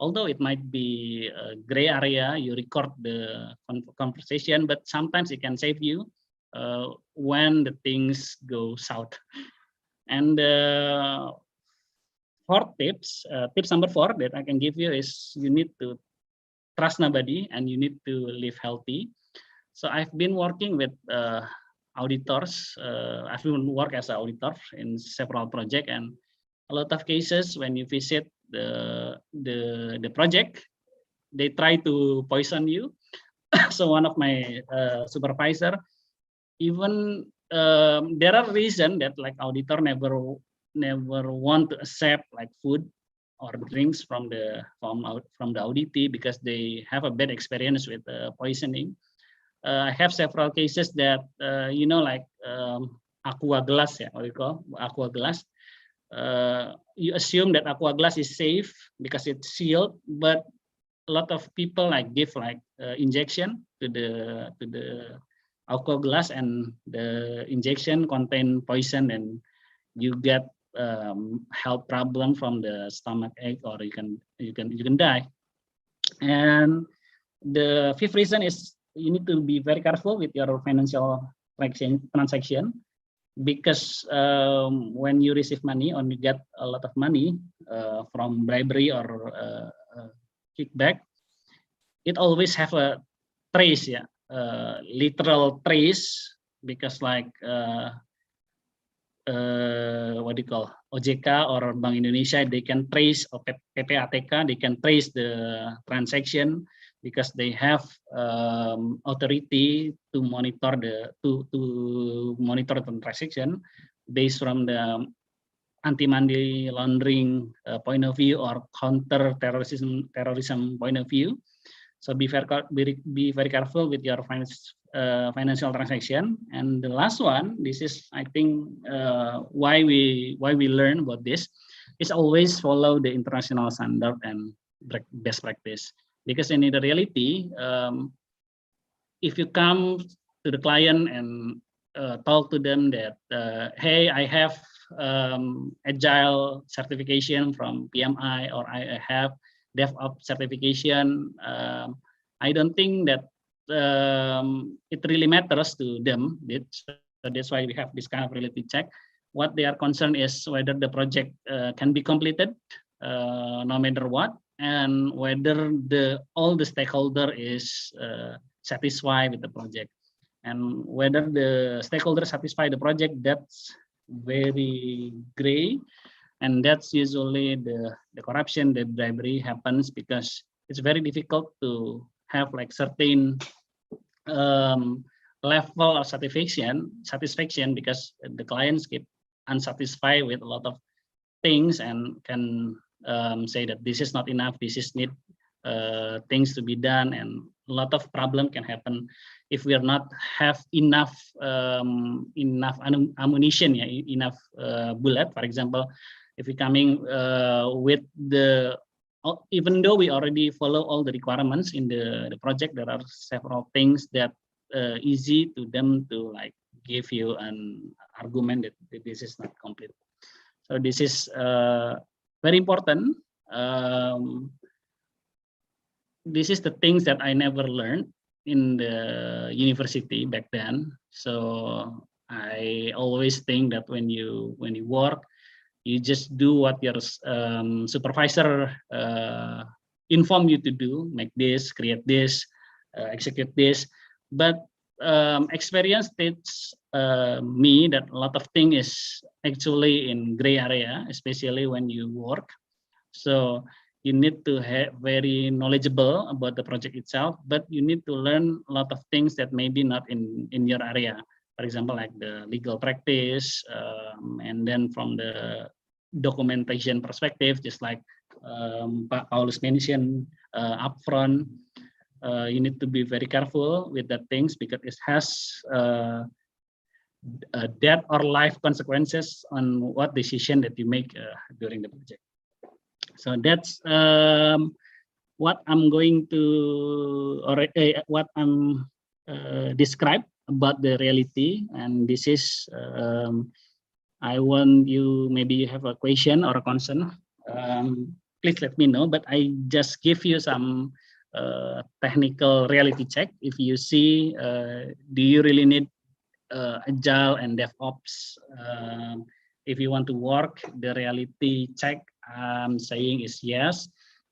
although it might be a gray area, you record the conversation, but sometimes it can save you when the things go south. And fourth tips number 4 that I can give you is you need to trust nobody and you need to live healthy. So I've been working with auditors. I've been work as an auditor in several projects, and a lot of cases when you visit the project, they try to poison you. So one of my supervisor, even there are reasons that like auditor never want to accept like food or drinks from the auditee because they have a bad experience with poisoning. I have several cases that like aqua glass, what you call aqua glass. You assume that aqua glass is safe because it's sealed, but a lot of people like give like injection to the aqua glass, and the injection contain poison, and you get health problem from the stomach ache, or you can die. And the fifth reason is you need to be very careful with your financial transaction, because when you receive money or you get a lot of money from bribery or kickback, it always have a trace, literal trace, because like what do you call OJK or Bank Indonesia, they can trace, or PPATK, they can trace the transaction because they have authority to monitor the transaction based from the anti-money laundering point of view or counter terrorism point of view. So be very careful with your financial transaction. And the last one, this is I think why we learn about this, is always follow the international standard and best practice. Because in the reality, if you come to the client and talk to them that, hey, I have Agile certification from PMI, or I have DevOps certification, I don't think that it really matters to them. So that's why we have this kind of reality check. What they are concerned is whether the project can be completed no matter what, and whether all the stakeholder is satisfied with the project. And whether the stakeholder satisfy the project, that's very gray, and that's usually the corruption, the bribery happens, because it's very difficult to have like certain level of satisfaction because the clients get unsatisfied with a lot of things and can say that this is not enough, this is need things to be done, and a lot of problem can happen if we are not have enough ammunition, enough bullet. For example, if we coming with even though we already follow all the requirements in the project, there are several things that easy to them to like give you an argument that this is not complete. So this is very important. This is the things that I never learned in the university back then. So I always think that when you work, you just do what your supervisor inform you to do, make this, create this, execute this. But experience teaches me that a lot of things is actually in gray area, especially when you work. So you need to have very knowledgeable about the project itself, but you need to learn a lot of things that maybe not in your area. For example, like the legal practice, and then from the documentation perspective, just like Pak Paulus mentioned upfront, you need to be very careful with that things because it has death or life consequences on what decision that you make during the project. So that's what I'm going to, or what I'm describe about the reality. And this is, I want you, maybe you have a question or a concern, please let me know, but I just give you some technical reality check. If you see, do you really need Agile and DevOps? If you want to work, the reality check I'm saying is yes,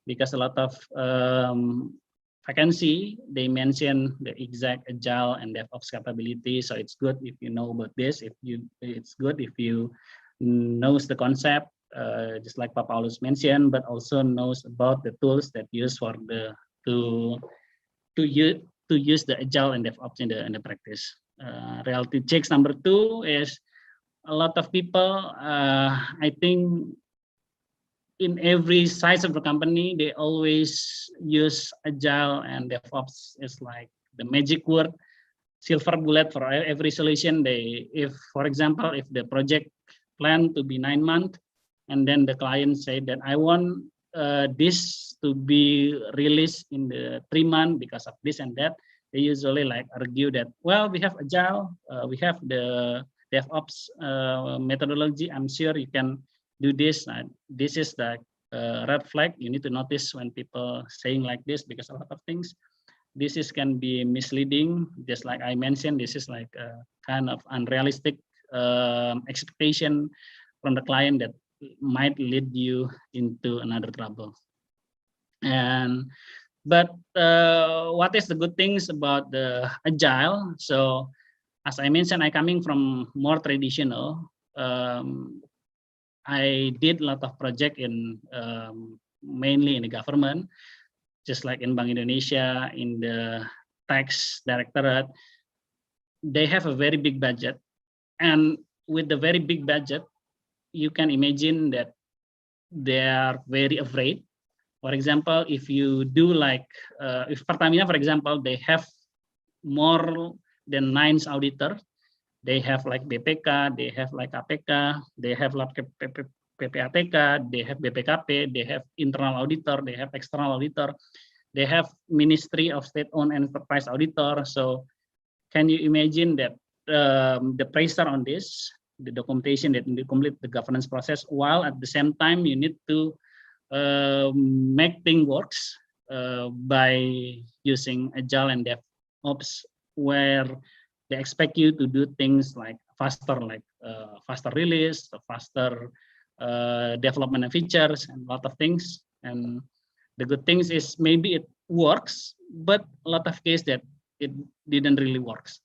because a lot of vacancy, they mention the exact Agile and DevOps capability. So it's good if you know about this. It's good if you knows the concept, just like Pak Paulus mentioned, but also knows about the tools that use for the to use the Agile and DevOps in the practice. Reality checks number 2 is a lot of people, I think in every size of the company, they always use Agile and DevOps is like the magic word, silver bullet for every solution. If, for example, if the project plan to be 9 months, and then the client say that I want this to be released in the 3 months because of this and that, they usually like argue that, well, we have Agile, we have the DevOps methodology. I'm sure you can do this. This is the red flag. You need to notice when people saying like this, because a lot of things, this is can be misleading. Just like I mentioned, this is like a kind of unrealistic expectation from the client that might lead you into another trouble. But what is the good things about the Agile? So as I mentioned, I coming from more traditional. I did a lot of project in mainly in the government, just like in Bank Indonesia, in the tax directorate. They have a very big budget, and with the very big budget, you can imagine that they are very afraid. For example, if you do like, if Pertamina, for example, they have more than 9 auditors. They have like BPK, they have like APK, they have like PPATK, they have BPKP, they have internal auditor, they have external auditor, they have Ministry of State-Owned Enterprise auditor. So can you imagine that the pressure on this, the documentation that you complete the governance process, while at the same time you need to make things works by using Agile and DevOps, where they expect you to do things like faster release, faster development of features, and a lot of things. And the good things is maybe it works, but a lot of cases that it didn't really works.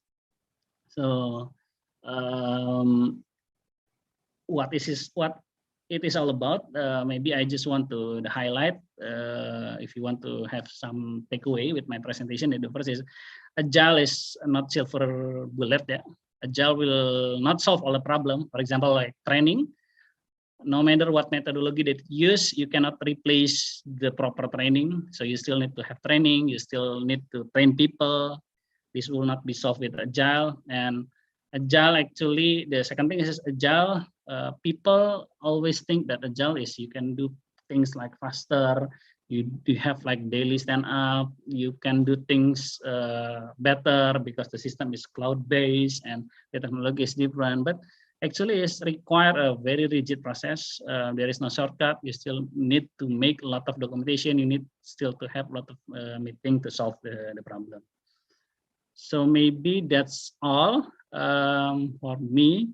So what it is all about, maybe I just want to highlight, if you want to have some takeaway with my presentation, the first is Agile is not silver bullet. Yeah. Agile will not solve all the problem. For example, like training, no matter what methodology that you use, you cannot replace the proper training. So you still need to have training, you still need to train people. This will not be solved with Agile. And Agile, actually, the second thing is Agile. People always think that Agile is you can do things like faster, you have like daily stand up, you can do things better because the system is cloud-based and the technology is different. But actually it's require a very rigid process. There is no shortcut. You still need to make a lot of documentation. You need still to have a lot of meeting to solve the problem. So maybe that's all for me.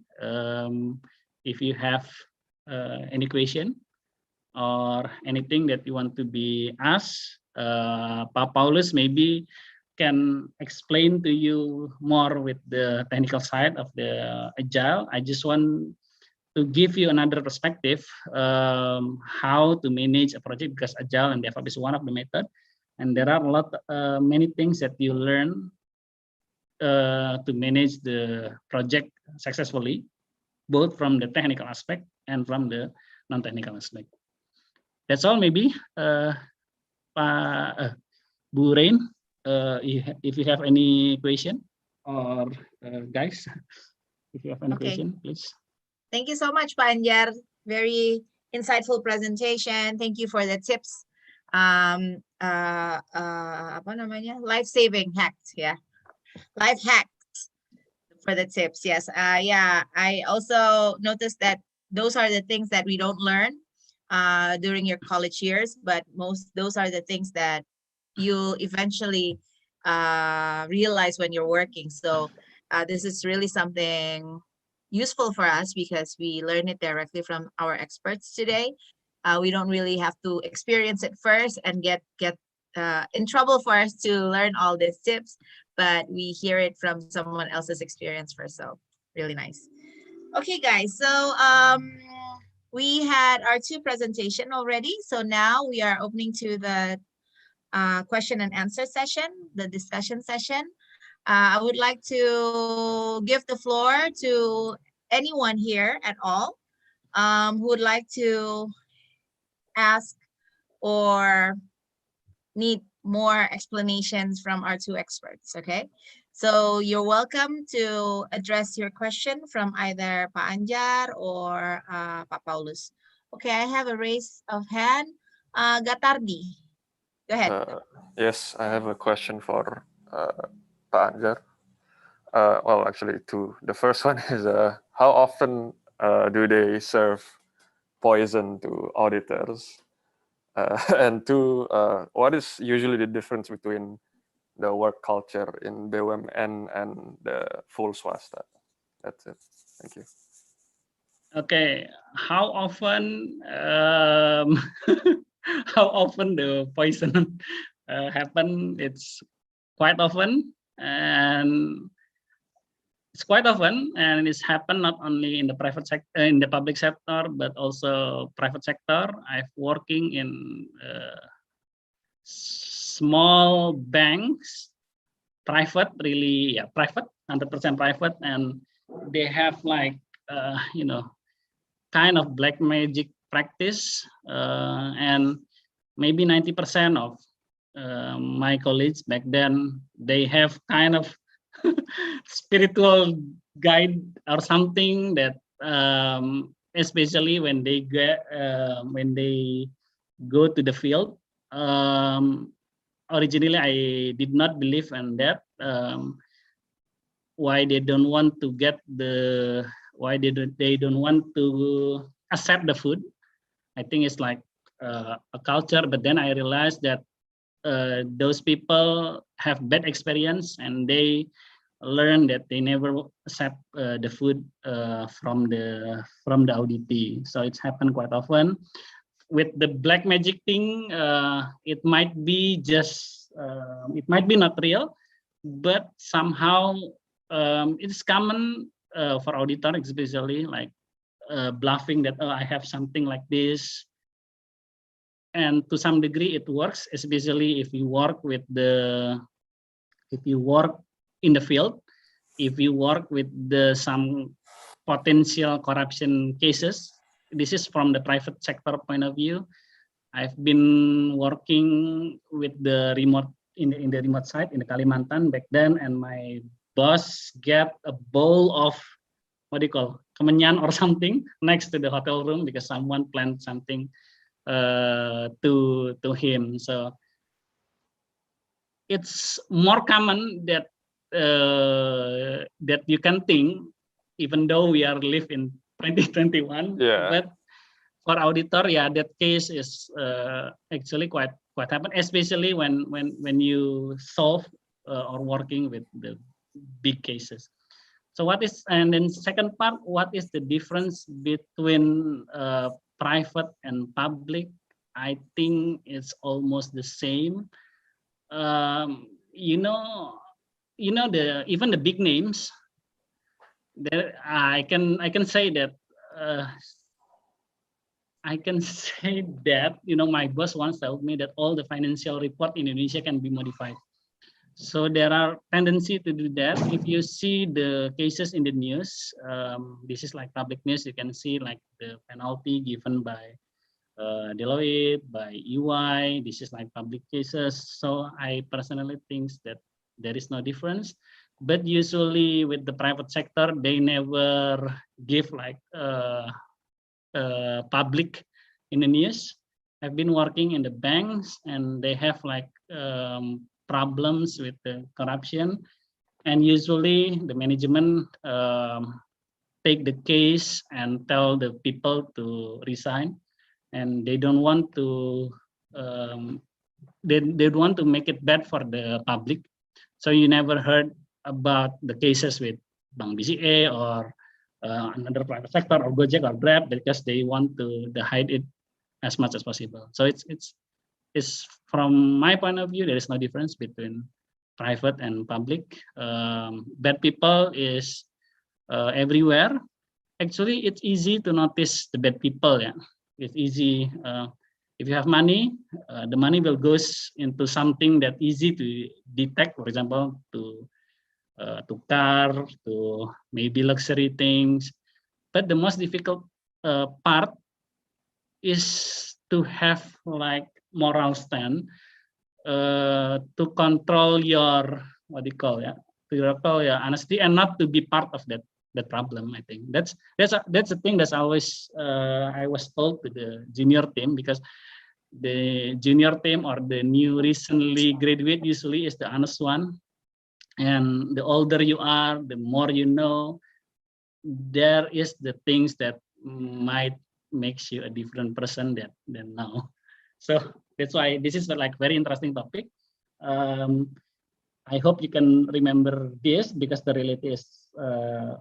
If you have any question or anything that you want to be asked, Pak Paulus maybe can explain to you more with the technical side of the Agile. I just want to give you another perspective how to manage a project, because Agile and DevOps is one of the method, and there are many things that you learn to manage the project successfully, both from the technical aspect and from the non-technical aspect. That's all, maybe. Bu Rain, if you have any question, or guys, if you have any question, please. Thank you so much, Pak Anjar. Very insightful presentation. Thank you for the tips. Apa namanya? Life-saving hacks, yeah. Life hacks for the tips, yes. Yeah, I also noticed that those are the things that we don't learn during your college years, but those are the things that you'll eventually realize when you're working. So this is really something useful for us because we learn it directly from our experts today. We don't really have to experience it first and get in trouble for us to learn all these tips, but we hear it from someone else's experience first. So really nice. Okay, guys. So we had our 2 presentation already. So now we are opening to the question and answer session, the discussion session. I would like to give the floor to anyone here at all who would like to ask or need more explanations from our 2 experts, okay? So you're welcome to address your question from either Pak Anjar or Pak Paulus. Okay, I have a raise of hand. Gatardi, go ahead. Yes, I have a question for Pak Anjar. Well, actually 2. The first one is how often do they serve poison to auditors? And 2, what is usually the difference between the work culture in BUMN and the full swasta? That's it. Thank you. Okay, how often how often the poison happen? It's quite often, and it's quite often, and it's happened not only in the private sector, in the public sector, but also private sector. I've working in small banks, private, really, yeah, private, 100% private, and they have like you know, kind of black magic practice, and maybe 90% of my colleagues back then, they have kind of spiritual guide or something that especially when they go to the field. Originally I did not believe in that, why they don't want to get the, why they don't want to accept the food. I think it's like a culture, but then I realized that those people have bad experience and they learn that they never accept the food from the auditee. So it's happened quite often. With the black magic thing, it might be just it might be not real, but somehow it's common for auditor, especially like bluffing that, oh, I have something like this. And to some degree it works, especially if you work with the, if you work in the field, if you work with the some potential corruption cases. This is from the private sector point of view. I've been working with the remote in the remote site in the Kalimantan back then, and my boss get a bowl of, what do you call, kemenyan or something next to the hotel room because someone planned something to him. So it's more common that that you can think, even though we are live in 2021. Yeah. But for auditor, yeah, that case is actually quite happen, especially when you solve or working with the big cases. So what is, and then second part, what is the difference between private and public? I think it's almost the same. You know the even the big names. There, I can say that I can say that, my boss once told me that all the financial report in Indonesia can be modified. So there are tendency to do that. If you see the cases in the news, this is like public news, you can see like the penalty given by Deloitte, by EY, this is like public cases. So I personally think that there is no difference. But usually with the private sector, they never give like public in the news. I've been working in the banks and they have like problems with the corruption, and usually the management take the case and tell the people to resign, and they don't want to they want to make it bad for the public. So you never heard about the cases with Bank BCA or another private sector or Gojek or Grab, because they want to hide it as much as possible. So it's from my point of view, there is no difference between private and public. Bad people is everywhere. Actually, it's easy to notice the bad people. Yeah, it's easy. If you have money, the money will goes into something that easy to detect. For example, to car, to maybe luxury things. But the most difficult part is to have like moral stand to control your honesty and not to be part of that problem. I think that's a thing that's always I was told to the junior team, because the junior team or the new recently graduate usually is the honest one, and the older you are, the more you know. There is the things that might makes you a different person than now. So that's why this is like very interesting topic. I hope you can remember this, because the reality is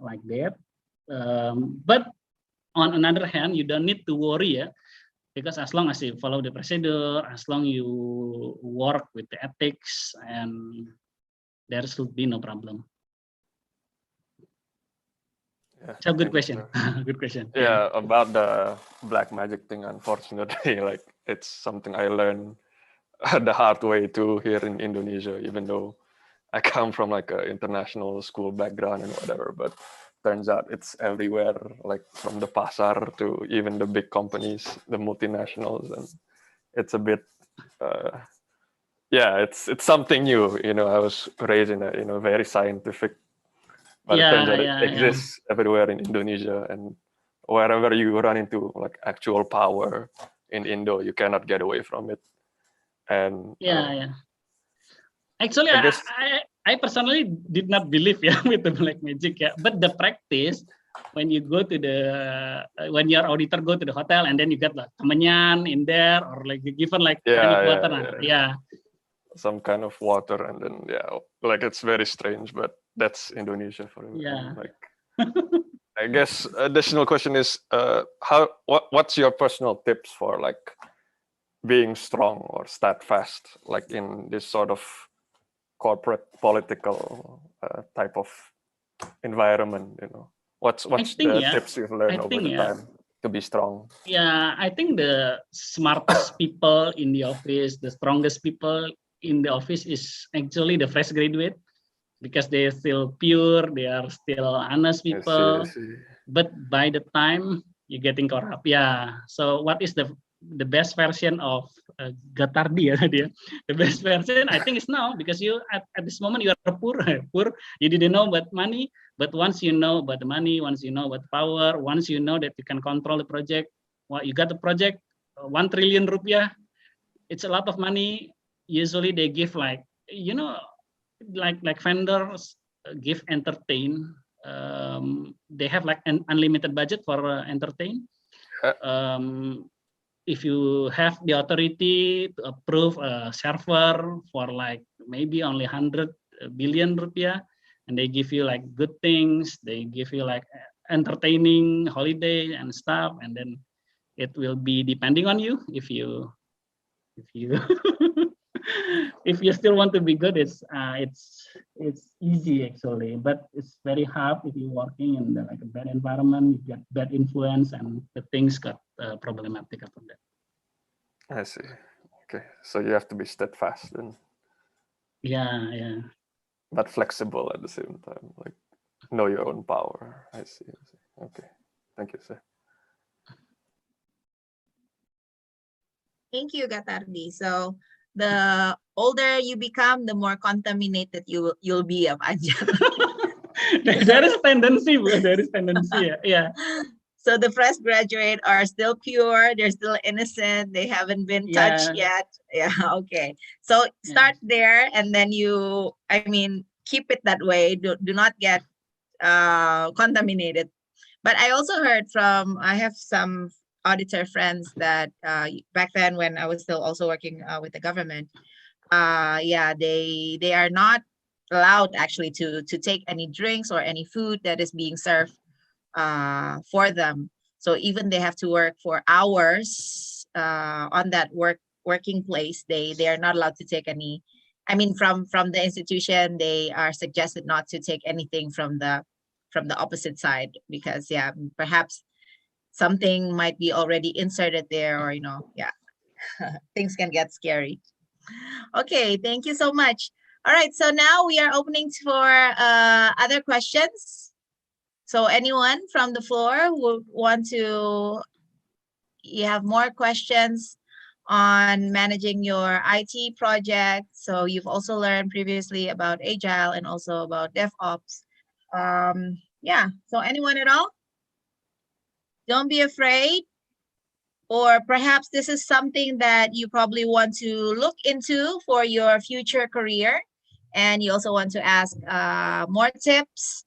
like that. But on another hand, you don't need to worry, because as long as you follow the procedure, as long you work with the ethics, and there should be no problem. Yeah, So good thank you, question. sir. Good question. Yeah, about the black magic thing, unfortunately, like it's something I learned the hard way too here in Indonesia, even though I come from like an international school background and whatever, but turns out it's everywhere, like from the pasar to even the big companies, the multinationals, and it's a bit, yeah, it's something new. I was raised in a very scientific, but it turns out it exists everywhere in Indonesia, and wherever you run into like actual power in Indo, you cannot get away from it. And actually, I guess I personally did not believe with the black magic, but the practice, when you go to when your auditor go to the hotel and then you get like kemenyan in there, or like given like kind of water, some kind of water, and then like it's very strange, but that's Indonesia for you. Like I guess additional question is what's your personal tips for like being strong or steadfast, like in this sort of corporate political type of environment? What's the tips you've learned over the time to be strong? I think the smartest people in the office, the strongest people in the office is actually the fresh graduate, because they are still pure, they are still honest people. I see. But by the time you're getting corrupt, so what is the best version of Gatardi? The best version I think is now, because you at this moment you are poor, you didn't know about money, but once you know about the money, once you know about power, once you know that you can control the project, you got the project 1 trillion rupiah, it's a lot of money. Usually they give like like vendors give entertain. They have like an unlimited budget for entertain. If you have the authority to approve a server for like maybe only 100 billion rupiah, and they give you like good things, they give you like entertaining holiday and stuff, and then it will be depending on you if you if you still want to be good, it's easy actually, but it's very hard if you're working in like a bad environment. You get bad influence, and the things got problematic after that. I see. Okay, so you have to be steadfast and Yeah. but flexible at the same time, like know your own power. I see. Okay, thank you, sir. Thank you, Gatardi. So the older you become, the more contaminated you'll be of Anjar. There is tendency, there is tendency. Yeah. So the fresh graduate are still pure, they're still innocent, they haven't been touched yet. Yeah, okay. So start there, and then keep it that way. Do not get contaminated. But I also heard I have some auditor friends that back then when I was still also working with the government, they are not allowed actually to take any drinks or any food that is being served for them. So even they have to work for hours on that working place, they are not allowed to take any. I mean, from the institution, they are suggested not to take anything from the opposite side, because perhaps something might be already inserted there, or things can get scary. Okay, thank you so much. All right, so now we are opening for other questions. So anyone from the floor who want to, you have more questions on managing your IT project. So you've also learned previously about Agile and also about DevOps. So anyone at all? Don't be afraid. Or perhaps this is something that you probably want to look into for your future career, and you also want to ask more tips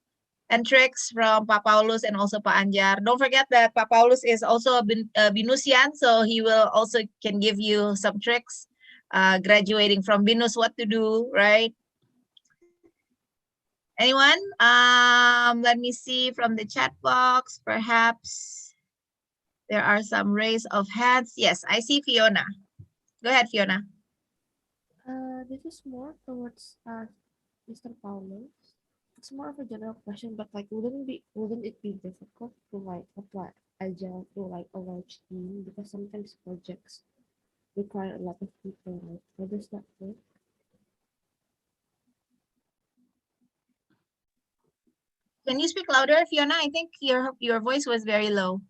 and tricks from Pa Paulus and also Pa Anjar. Don't forget that Pa Paulus is also a Binusian, so he will also can give you some tricks graduating from Binus, what to do, right? Anyone? Let me see from the chat box, perhaps. There are some raise of hands. Yes, I see Fiona. Go ahead, Fiona. This is more towards Mr. Paulus. It's more of a general question, but like, wouldn't it be difficult to like apply Agile to like a large team, because sometimes projects require a lot of people, right? How does that work? Can you speak louder, Fiona? I think your voice was very low.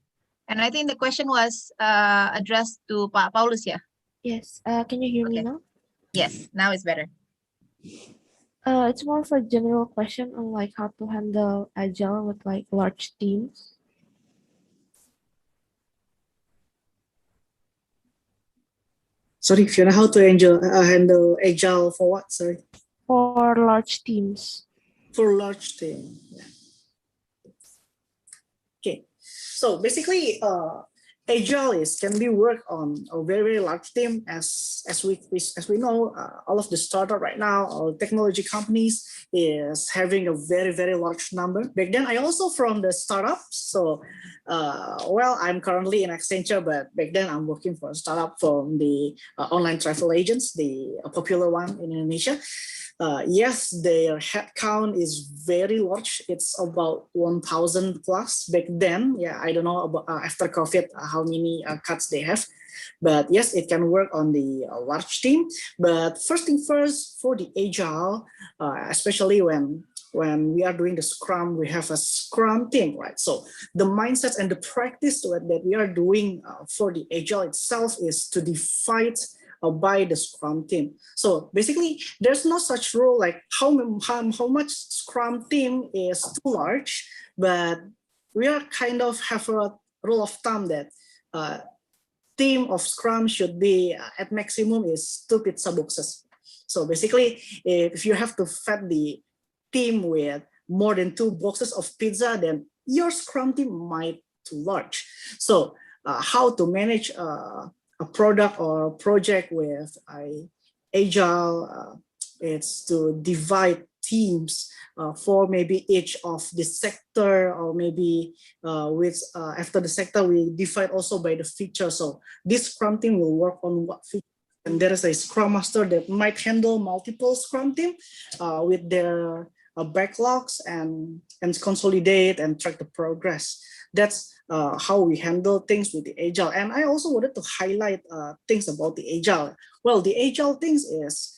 And I think the question was addressed to Paulus, yeah? Yes. Can you hear me now? Yes, now it's better. It's more of a general question on like how to handle Agile with like large teams. Sorry, Fiona, how to handle Agile for what? Sorry. For large teams. For large team. Yeah. Okay. So basically, Agile can be worked on a very, very large team. As we know, all of the startup right now, all technology companies is having a very, very large number. Back then, I also from the startups. So, I'm currently in Accenture, but back then I'm working for a startup from the online travel agents, the popular one in Indonesia. Yes, their headcount is very large. It's about 1,000 plus back then. Yeah, I don't know about after COVID how many cuts they have, but yes, it can work on the large team. But first thing first, for the Agile, especially when we are doing the Scrum, we have a Scrum team, right? So the mindset and the practice that we are doing for the Agile itself is to divide by the Scrum team. So basically, there's no such rule like how much Scrum team is too large, but we are kind of have a rule of thumb that team of Scrum should be at maximum is 2 pizza boxes. So basically, if you have to feed the team with more than 2 boxes of pizza, then your Scrum team might be too large. So how to manage a product or a project with Agile, it's to divide teams for maybe each of the sector, or maybe after the sector we divide also by the feature. So this Scrum team will work on what feature and there is a Scrum Master that might handle multiple Scrum team with their backlogs and consolidate and track the progress. That's how we handle things with the Agile. And I also wanted to highlight things about the Agile. Well, the Agile things is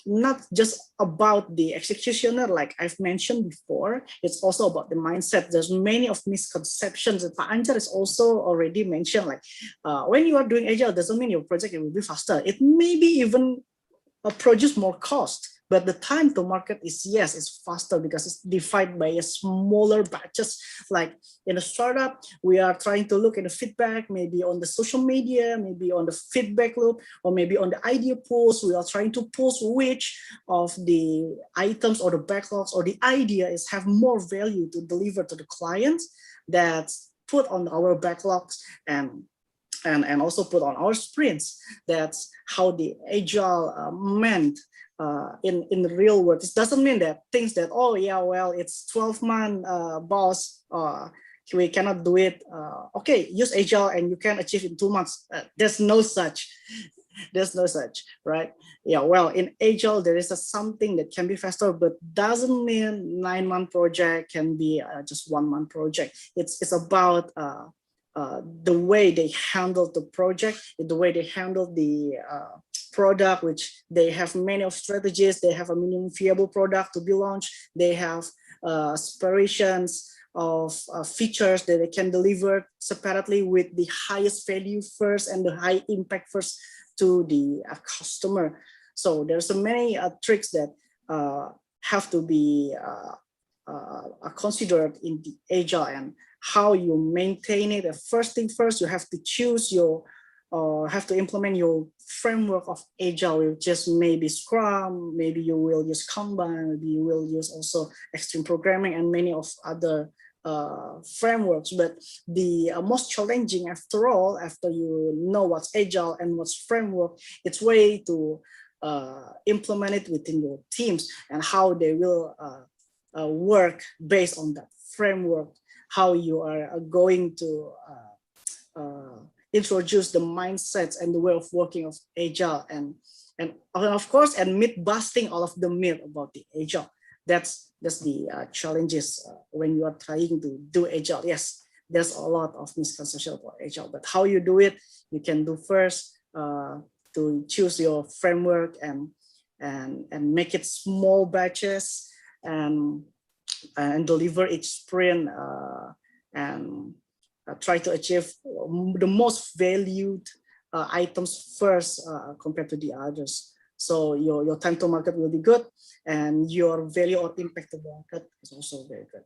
not just about the executioner, like I've mentioned before. It's also about the mindset. There's many of misconceptions that Pak Anjar is also already mentioned. Like when you are doing Agile, doesn't mean your project will be faster. It may be even produce more cost, but the time to market is, yes, it's faster because it's divided by a smaller batches. Like in a startup, we are trying to look at the feedback, maybe on the social media, maybe on the feedback loop, or maybe on the idea pools. We are trying to post which of the items or the backlogs or the idea is have more value to deliver to the clients that's put on our backlogs and also put on our sprints. That's how the Agile meant in the real world. It doesn't mean that things that, oh yeah, well, it's 12-month boss, we cannot do it. Okay, use Agile and you can achieve in 2 months. There's no such, right? Yeah, well, in Agile, there is something that can be faster, but doesn't mean 9-month project can be just 1-month project. It's about the way they handle the project, the way they handle the product, which they have many of strategies. They have a minimum viable product to be launched. They have aspirations of features that they can deliver separately with the highest value first and the high impact first to the customer. So there's so many tricks that have to be considered in the Agile and how you maintain it. The first thing first, you have to choose your have to implement your framework of Agile, which just maybe Scrum, maybe you will use Kanban, maybe you will use also extreme programming and many of other frameworks. But the most challenging after all, after you know what's Agile and what's framework, it's way to implement it within your teams and how they will work based on that framework, how you are going to introduce the mindsets and the way of working of Agile and of course, and myth busting all of the myth about the Agile. That's the challenges when you are trying to do Agile. Yes, there's a lot of misconception about Agile, but how you do it, you can do first to choose your framework and make it small batches and deliver each sprint and try to achieve the most valued items first compared to the others. So your time to market will be good and your value or impact to the market is also very good.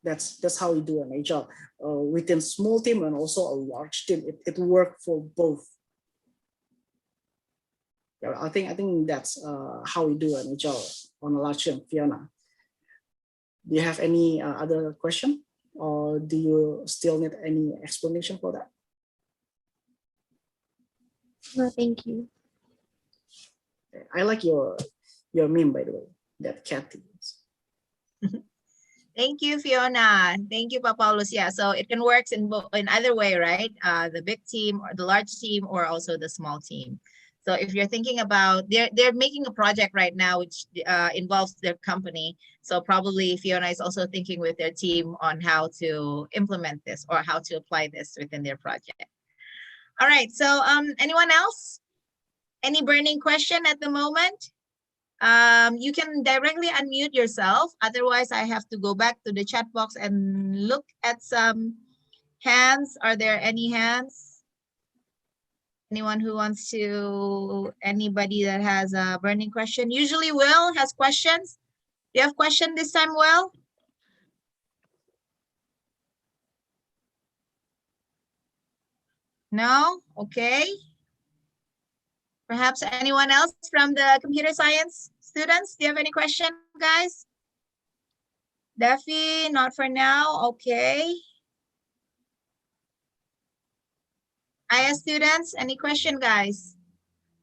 That's how we do an Agile within small team and also a large team. It worked for both. Yeah, I think that's how we do an Agile on a large team. Fiona, do you have any other question? Or do you still need any explanation for that? No, thank you. I like your meme, by the way, that cat. Thank you, Fiona. Thank you, Paulus. Yeah, so it can work in either way, right? The big team or the large team or also the small team. So if you're thinking about, they're making a project right now which involves their company. So probably Fiona is also thinking with their team on how to implement this or how to apply this within their project. All right, so anyone else? Any burning question at the moment? You can directly unmute yourself. Otherwise, I have to go back to the chat box and look at some hands. Are there any hands? Anyone who wants to, anybody that has a burning question? Usually Will has questions. Do you have question this time, Will? No? Okay. Perhaps anyone else from the computer science students? Do you have any question, guys? Daffy, not for now. Okay. IS students, any question, guys?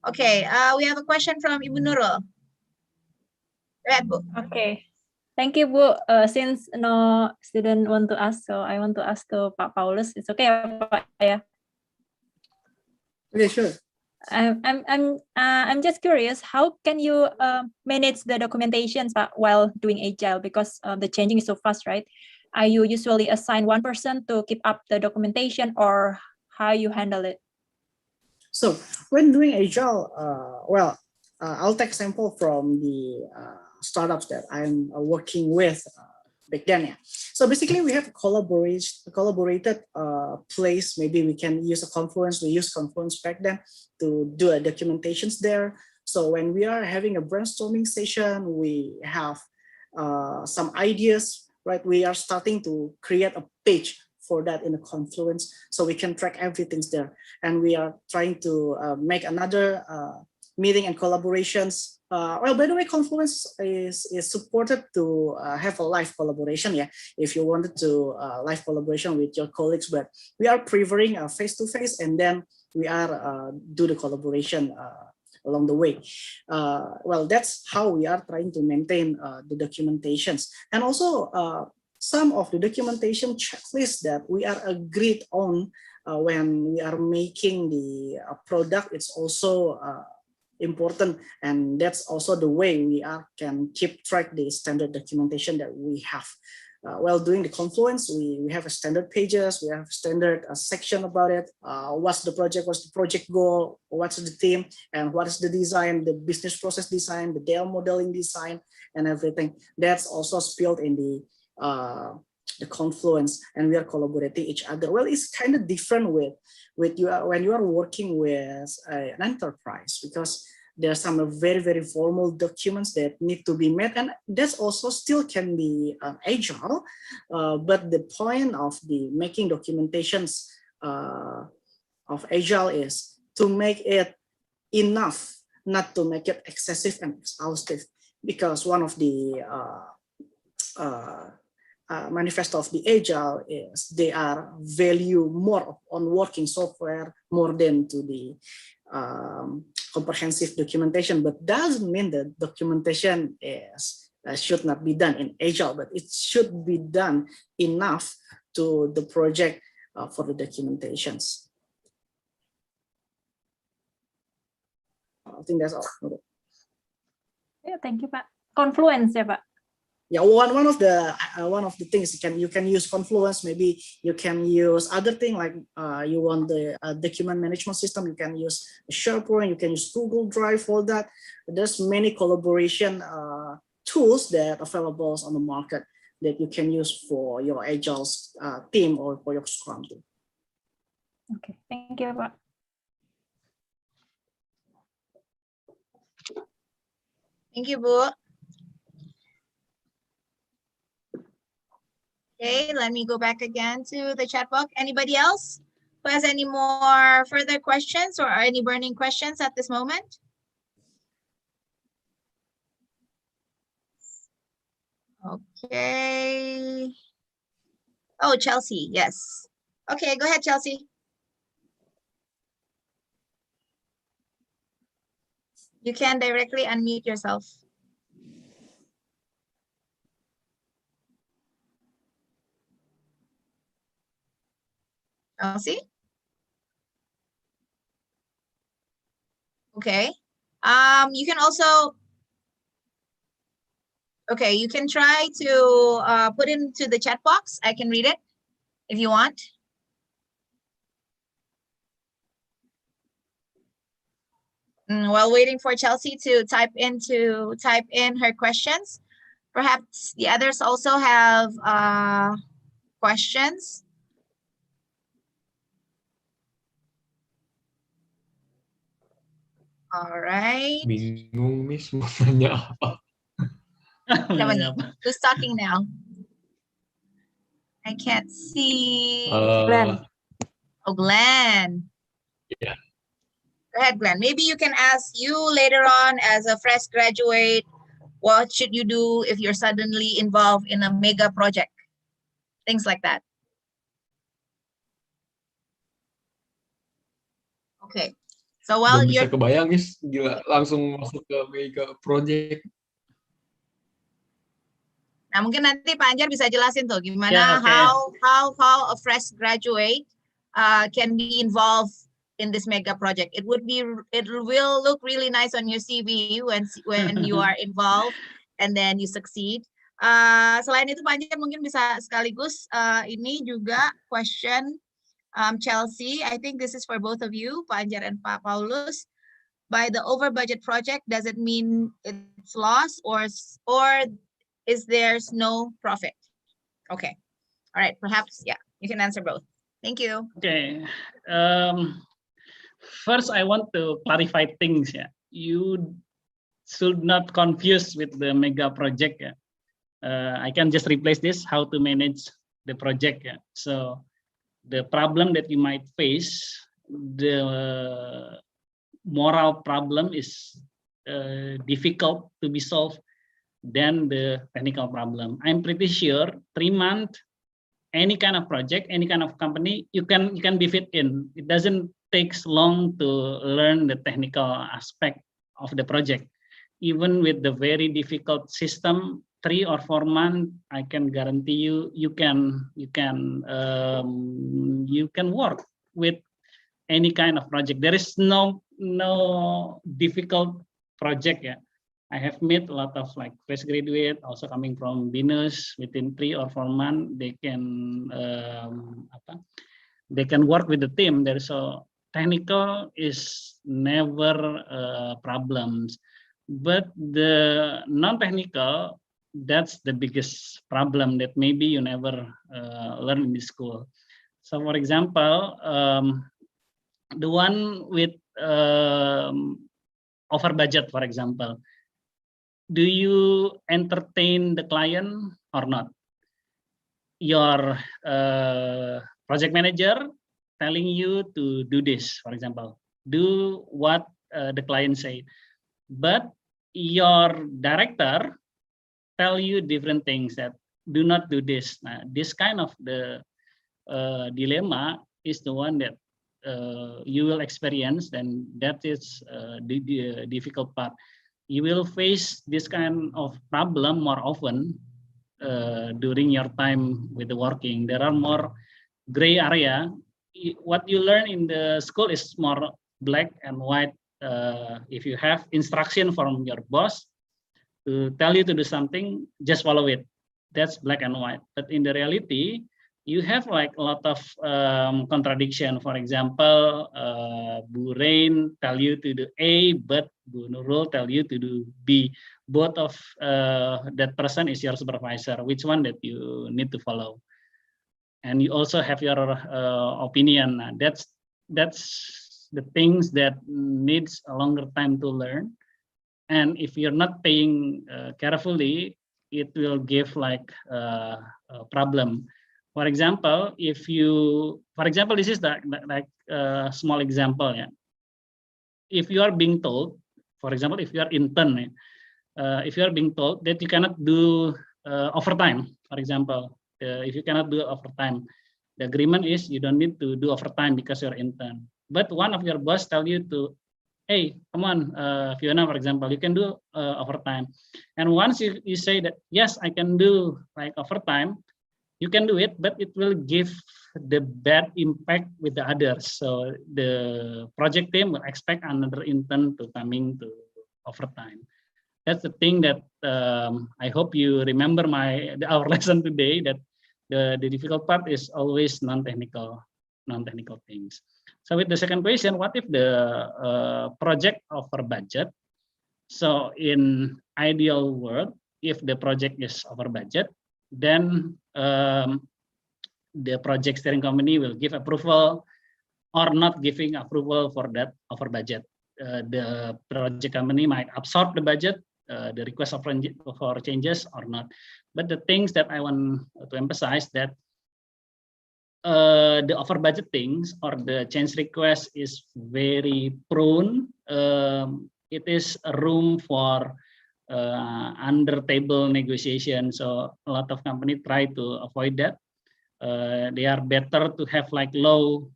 Okay, we have a question from Ibu Nurul. Go ahead, Bu. Okay. Thank you, Bu. Since no student want to ask, so I want to ask to Pak Paulus. It's okay, Pak? Yeah. Okay, sure. I'm just curious, how can you manage the documentations while doing Agile, because the changing is so fast, right? Are you usually assign one person to keep up the documentation, or how you handle it? So when doing Agile, I'll take example from the startups that I'm working with back then. Yeah. So basically, we have a collaborated place. Maybe we can use a Confluence. We use Confluence back then to do a documentations there. So when we are having a brainstorming session, we have some ideas, right? We are starting to create a page for that in the Confluence, so we can track everything's there. And we are trying to make another meeting and collaborations. Well, by the way, Confluence is supported to have a live collaboration. Yeah, if you wanted to live collaboration with your colleagues, but we are preferring face-to-face, and then we are do the collaboration along the way. Well, that's how we are trying to maintain the documentations. And also some of the documentation checklists that we are agreed on when we are making the product, it's also important, and that's also the way we can keep track the standard documentation that we have. While doing the Confluence, we have a standard pages, we have a standard section about it. What's the project goal, what's the theme, and what is the design, the business process design, the data modeling design, and everything. That's also spilled in the Confluence, and we are collaborating each other. Well, it's kind of different with you when you are working with an enterprise, because there are some very, very formal documents that need to be met, and that's also still can be Agile. But the point of the making documentations of Agile is to make it enough, not to make it excessive and exhaustive, because one of the manifesto of the Agile is they are value more on working software more than to the comprehensive documentation. But doesn't mean that documentation is should not be done in Agile, but it should be done enough to the project for the documentations. I think that's all. Yeah, thank you, Pak. Confluence, ya, Pak. Yeah, one of the things you can use Confluence. Maybe you can use other thing like you want the document management system. You can use SharePoint. You can use Google Drive. All that. There's many collaboration tools that are available on the market that you can use for your Agile team or for your Scrum team. Okay, thank you, Pak. Thank you, Bu. Okay, let me go back again to the chat box. Anybody else who has any more further questions or any burning questions at this moment? Okay. Oh, Chelsea, yes. Okay, go ahead, Chelsea. You can directly unmute yourself. Chelsea? Okay. You can also, okay, you can try to put into the chat box. I can read it if you want. While waiting for Chelsea to type in her questions, perhaps the others also have questions. All right. Bingung, Miss, mau nanya apa? Who's talking now? I can't see. Glenn. Oh, Glenn. Yeah. Go ahead, Glenn. Maybe you can ask you later on as a fresh graduate, what should you do if you're suddenly involved in a mega project? Things like that. Okay. So while Belum bisa you're kebayang, Miss, gila langsung masuk ke mega project. Nah, mungkin nanti Pak Anjar bisa jelasin tuh gimana Yeah, okay. how a fresh graduate can be involved in this mega project. It will look really nice on your CV when you are involved and then you succeed. Selain itu Pak Anjar mungkin bisa sekaligus ini juga question Chelsea. I think this is for both of you, Pak Anjar and Pak Paulus. By the over budget project, does it mean it's loss or is there's no profit? Okay. All right. Perhaps, yeah, you can answer both. Thank you. Okay. First, I want to clarify things. Yeah, you should not confuse with the mega project. Yeah, I can just replace this. How to manage the project? Yeah. So the problem that you might face, the moral problem is difficult to be solved than the technical problem. I'm pretty sure 3 months, any kind of project, any kind of company, you can be fit in. It doesn't take long to learn the technical aspect of the project. Even with the very difficult system, 3 or 4 months, I can guarantee you, you can work with any kind of project. There is no difficult project. Yeah, I have met a lot of like fresh graduate also coming from BINUS. Within 3 or 4 months they can work with the team. There's a technical is never problems, but the non-technical, that's the biggest problem that maybe you never learn in the school. So for example, the one with over budget, for example, do you entertain the client or not? Your project manager telling you to do this, for example, do what the client say, but your director tell you different things that do not do this. This kind of the dilemma is the one that you will experience, then that is the difficult part. You will face this kind of problem more often during your time with the working. There are more gray area. What you learn in the school is more black and white. If you have instruction from your boss to tell you to do something, just follow it. That's black and white. But in the reality, you have like a lot of contradiction. For example, Bu Rain tell you to do A, but Bu Nurul tell you to do B. Both of that person is your supervisor. Which one that you need to follow? And you also have your opinion. That's the things that needs a longer time to learn. And if you're not paying carefully, it will give like a problem. For example, this is like a small example. Yeah. If you are being told, for example, if you are intern, if you are being told that you cannot do overtime, for example, if you cannot do overtime, the agreement is you don't need to do overtime because you're intern. But one of your boss tell you to, hey, come on, Fiona, for example, you can do overtime. And once you say that, yes, I can do like overtime, you can do it, but it will give the bad impact with the others. So the project team will expect another intern to coming to overtime. That's the thing that I hope you remember our lesson today, that the difficult part is always non-technical things. So with the second question, what if the project over budget? So in ideal world, if the project is over budget, then the project steering company will give approval or not giving approval for that over budget. The project company might absorb the budget, the request for changes or not. But the things that I want to emphasize that the over budget things or the change request is very prone. It is a room for under table negotiation. So a lot of companies try to avoid that. They are better to have like low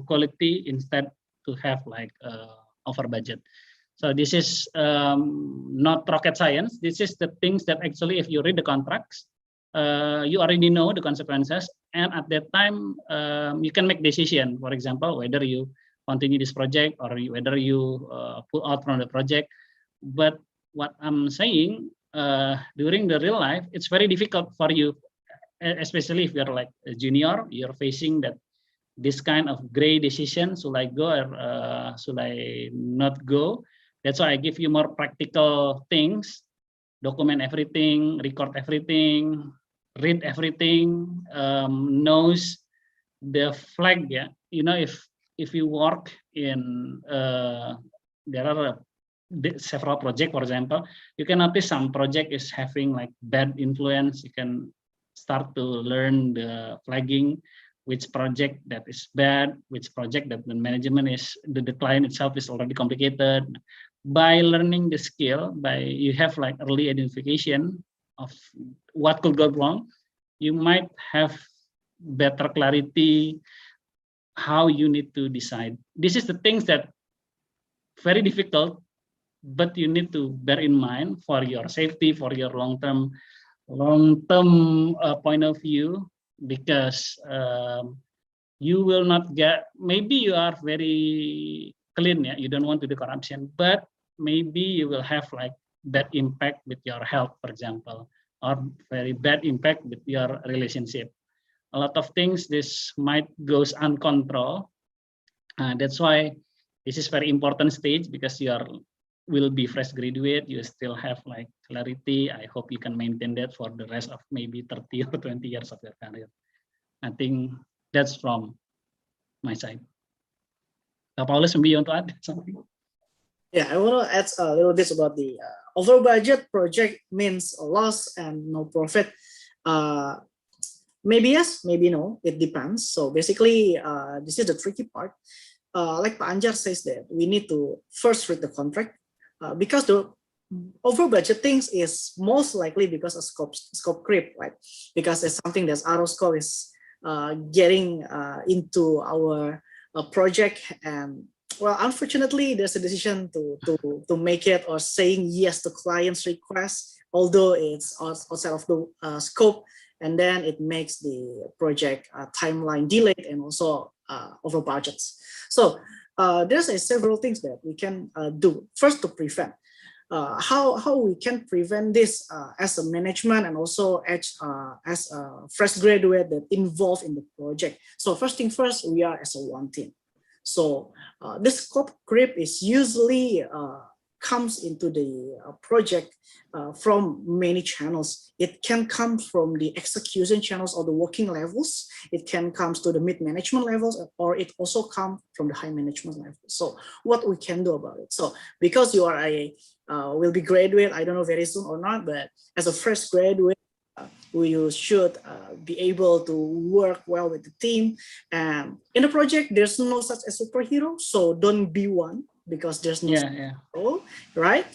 quality instead to have like over budget. So this is not rocket science. This is the things that actually, if you read the contracts, you already know the consequences, and at that time you can make decision. For example, whether you continue this project or whether you pull out from the project. But what I'm saying, during the real life, it's very difficult for you, especially if you're like a junior, you're facing that this kind of gray decision, should I go or should I not go? That's why I give you more practical things, document everything, record everything, read everything, knows the flag. Yeah, you know, if you work in there are several projects, for example, you can notice some project is having like bad influence. You can start to learn the flagging, which project that is bad, which project that the management is, the client itself is already complicated. By learning the skill, you have like early identification of what could go wrong, you might have better clarity how you need to decide. This is the things that very difficult, but you need to bear in mind for your safety, for your long-term point of view, because you will not get, maybe you are very clean, yeah, you don't want to do corruption, but maybe you will have like bad impact with your health, for example, or very bad impact with your relationship. A lot of things this might goes uncontrolled. That's why this is very important stage, because you will be fresh graduate, you still have like clarity. I hope you can maintain that for the rest of maybe 30 or 20 years of your career. I think that's from my side. Paulus, maybe you want to add something? Yeah, I want to add a little bit about the over budget project means a loss and no profit. Maybe yes, maybe no, it depends. So basically, this is the tricky part. Like Pak Anjar says that we need to first read the contract, because the over budget things is most likely because of scope creep, right? Because it's something that out of scope is getting into our project, and well, unfortunately, there's a decision to make it or saying yes to client's request, although it's outside of the scope, and then it makes the project timeline delayed and also over budgets. So there's several things that we can do. First, to prevent. How we can prevent this as a management and also as a fresh graduate that involved in the project. So first thing first, we are as a one team. So this scope creep is usually comes into the project from many channels. It can come from the execution channels or the working levels. It can come to the mid-management levels, or it also comes from the high management level. So what we can do about it? So because you are will be graduate, I don't know very soon or not, but as a fresh graduate, we should be able to work well with the team. And in the project, there's no such a superhero, so don't be one, because there's no superhero, right?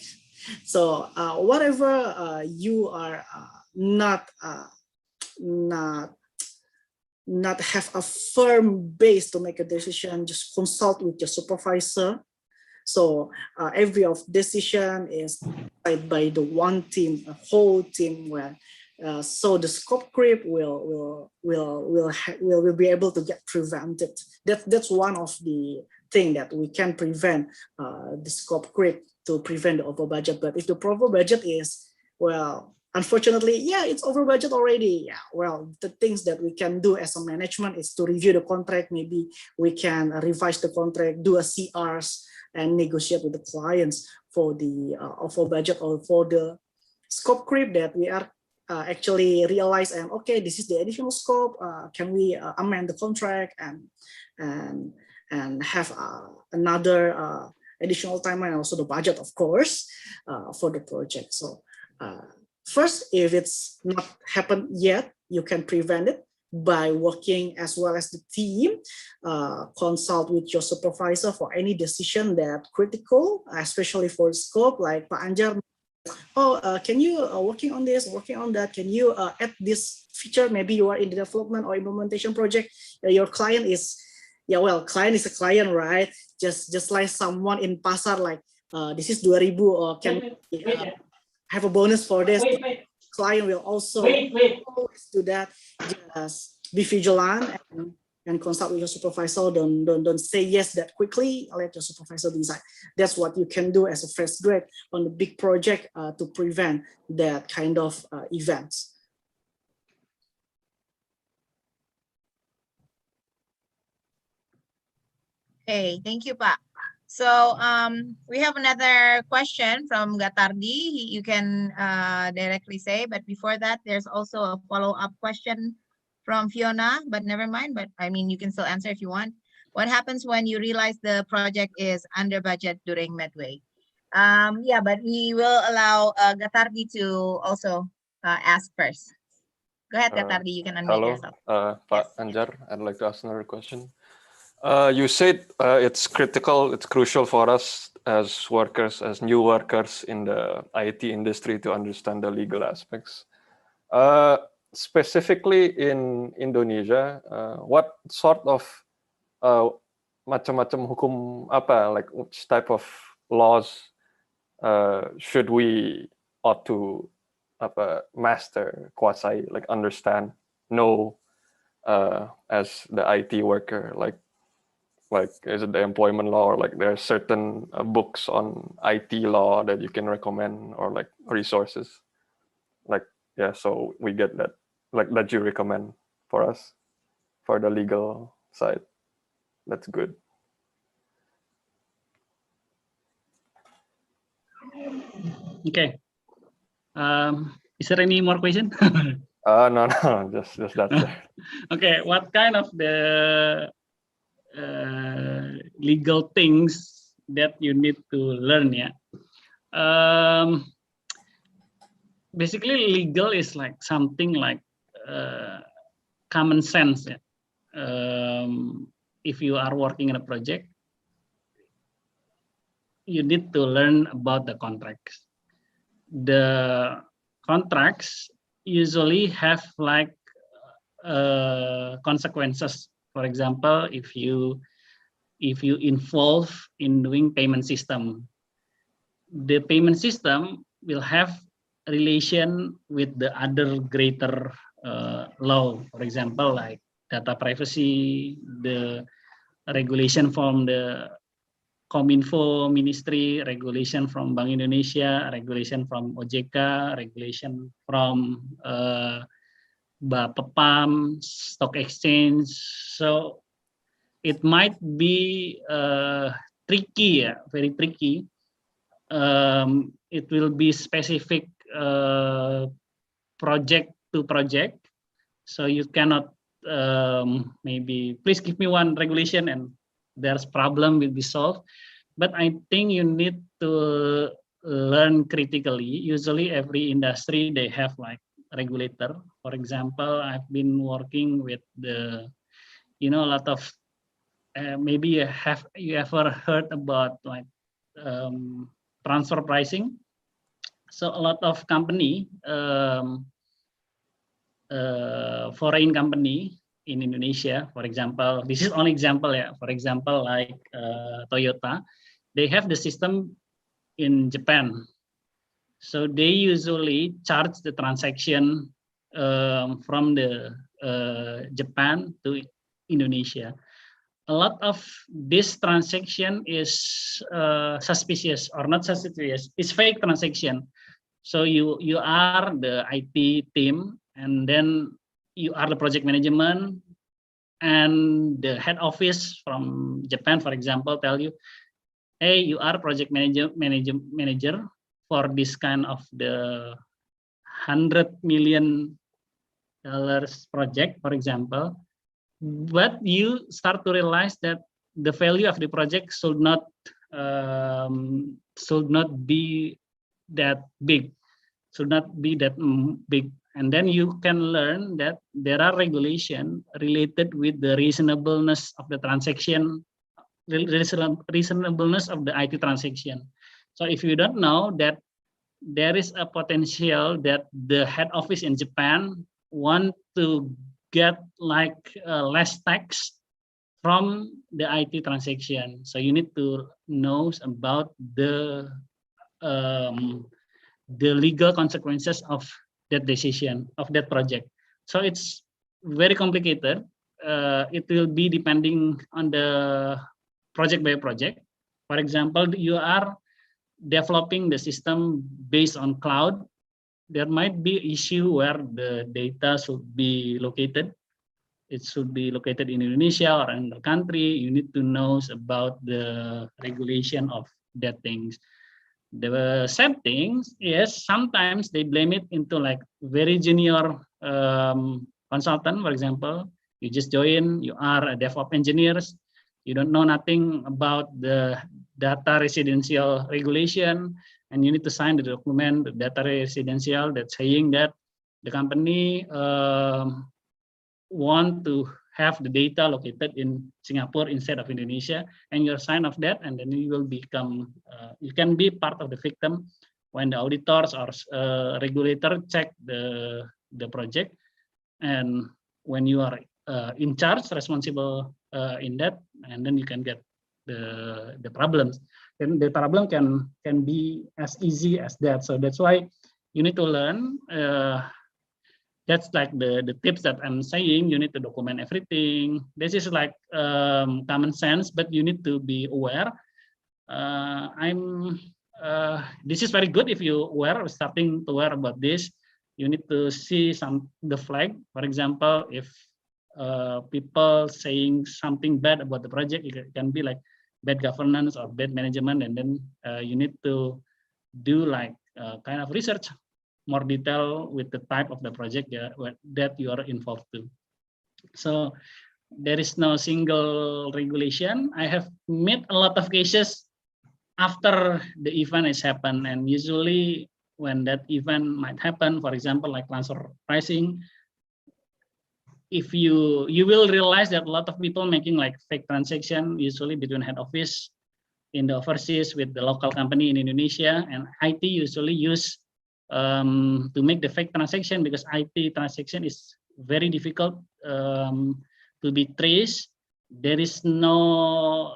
So whatever you are not have a firm base to make a decision, just consult with your supervisor. So every of decision is made by the one team, a whole team, where so the scope creep will be able to get prevented. That's one of the thing that we can prevent the scope creep, to prevent the over budget. But if the proper budget is, well, unfortunately, yeah, it's over budget already. Yeah, well, the things that we can do as a management is to review the contract. Maybe we can revise the contract, do a CRs, and negotiate with the clients for the over budget or for the scope creep that we are actually realize, and okay, this is the additional scope. Can we amend the contract and have another additional timeline, and also the budget, of course, for the project. So first, if it's not happened yet, you can prevent it by working as well as the team, consult with your supervisor for any decision that critical, especially for scope, like Pak Anjar. Oh, can you working on this, working on that? Can you add this feature? Maybe you are in the development or implementation project. Your client is, yeah, well, client is a client, right? Just like someone in pasar, like this is 2.000, or can have a bonus for this. Client will also always do that. Just be vigilant and and consult with your supervisor. Don't say yes that quickly. Let your supervisor decide. That's what you can do as a fresh grad on the big project to prevent that kind of events. Okay, thank you, Pak. So we have another question from Gatardi. You can directly say, but before that, there's also a follow-up question from Fiona, but never mind. But I mean, you can still answer if you want. What happens when you realize the project is under budget during midway? Yeah, but we will allow Gatardi to also ask first. Go ahead, Gatardi. You can unmute yourself. Pak Anjar, I'd like to ask another question. You said it's critical, it's crucial for us as workers, as new workers in the IT industry to understand the legal aspects. Specifically in Indonesia, what sort of macam-macam hukum apa, like which type of laws should we ought to master, kuasai, like understand, know as the IT worker, like is it the employment law, or like there are certain books on IT law that you can recommend, or like resources, like, yeah, so we get that, like that you recommend for us for the legal side. That's good. Okay. Is there any more question? No, just that. Okay, what kind of the legal things that you need to learn? Yeah. Basically, legal is like something like common sense. Yeah. If you are working in a project, you need to learn about the contracts. The contracts usually have like consequences. For example, if you involve in doing payment system, the payment system will have relation with the other greater law. For example, like data privacy, the regulation from the Kominfo Ministry, regulation from Bank Indonesia, regulation from OJK, regulation from Bapepam, stock exchange. So it might be tricky, very tricky. It will be specific project to project. So you cannot maybe please give me one regulation and there's problem will be solved. But I think you need to learn critically. Usually every industry, they have like regulator. For example, I've been working with the, a lot of, maybe you ever heard about like transfer pricing. So a lot of company, foreign company in Indonesia, for example, this is only example, yeah. For example, like Toyota, they have the system in Japan. So they usually charge the transaction from the Japan to Indonesia. A lot of this transaction is suspicious or not suspicious. It's fake transaction. So you are the IT team, and then you are the project management, and the head office from Japan, for example, tell you, hey, you are project manager for this kind of the $100 million project, for example. But you start to realize that the value of the project should not be that big, and then you can learn that there are regulations related with the reasonableness of the transaction, reasonableness of the IT transaction. So if you don't know that there is a potential that the head office in Japan want to get like less tax from the IT transaction, so you need to know about the legal consequences of that decision, of that project. So it's very complicated. it will be depending on the project by project. For example, you are developing the system based on cloud. There might be issue where the data should be located. It should be located in Indonesia or in the country. You need to know about the regulation of that things. The sad thing is sometimes they blame it into like very junior consultant. For example, you just join, you are a DevOps engineers, you don't know nothing about the data residential regulation, and you need to sign the document, the data residential, that's saying that the company want to have the data located in Singapore instead of Indonesia, and you're sign of that, and then you will become, you can be part of the victim when the auditors or regulator check the project, and when you are in charge, responsible in that, and then you can get the problems. Then the problem can be as easy as that. So that's why you need to learn. That's like the tips that I'm saying. You need to document everything. This is like common sense, but you need to be aware. This is very good if you starting to aware about this. You need to see the flag. For example, if people saying something bad about the project, it can be like bad governance or bad management, and then you need to do like kind of research, more detail with the type of the project that you are involved to. So there is no single regulation. I have met a lot of cases after the event has happened, and usually when that event might happen, for example, like transfer pricing, if you will realize that a lot of people making like fake transaction, usually between head office in the overseas with the local company in Indonesia, and IT usually use to make the fake transaction, because IT transaction is very difficult to be traced. There is no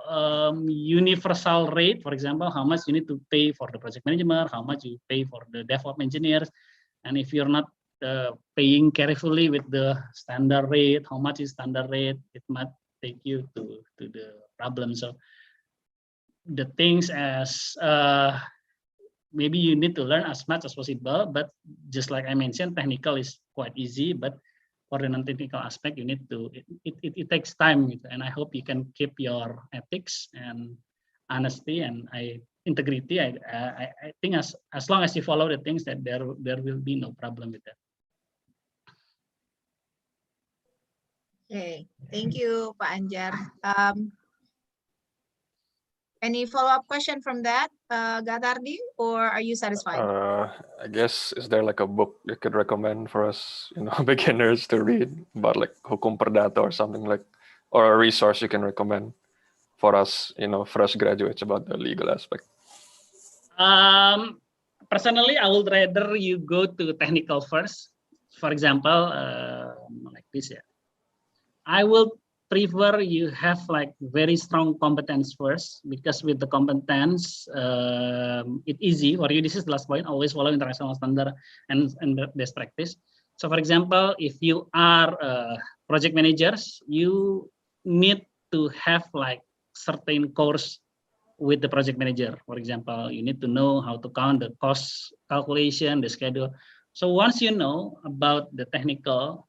universal rate. For example, how much you need to pay for the project manager, how much you pay for the DevOps engineers, and if you're not paying carefully with the standard rate, how much is standard rate, it might take you to the problem. So the things as maybe you need to learn as much as possible, but just like I mentioned, technical is quite easy, but for the non-technical aspect, you need to, it takes time, and I hope you can keep your ethics and honesty and integrity. I think as long as you follow the things, that there will be no problem with that. Okay, thank you, Pak Anjar. Any follow-up question from that, Gatardi, or are you satisfied? I guess, is there like a book you could recommend for us, beginners to read about like Hukum Perdata or something like, or a resource you can recommend for us, fresh graduates about the legal aspect? Personally, I would rather you go to technical first. For example, like this, yeah. I will prefer you have like very strong competence first, because with the competence, it's easy for you. This is the last point, always follow international standard and best practice. So for example, if you are project managers, you need to have like certain course with the project manager. For example, you need to know how to count the cost calculation, the schedule. So once you know about the technical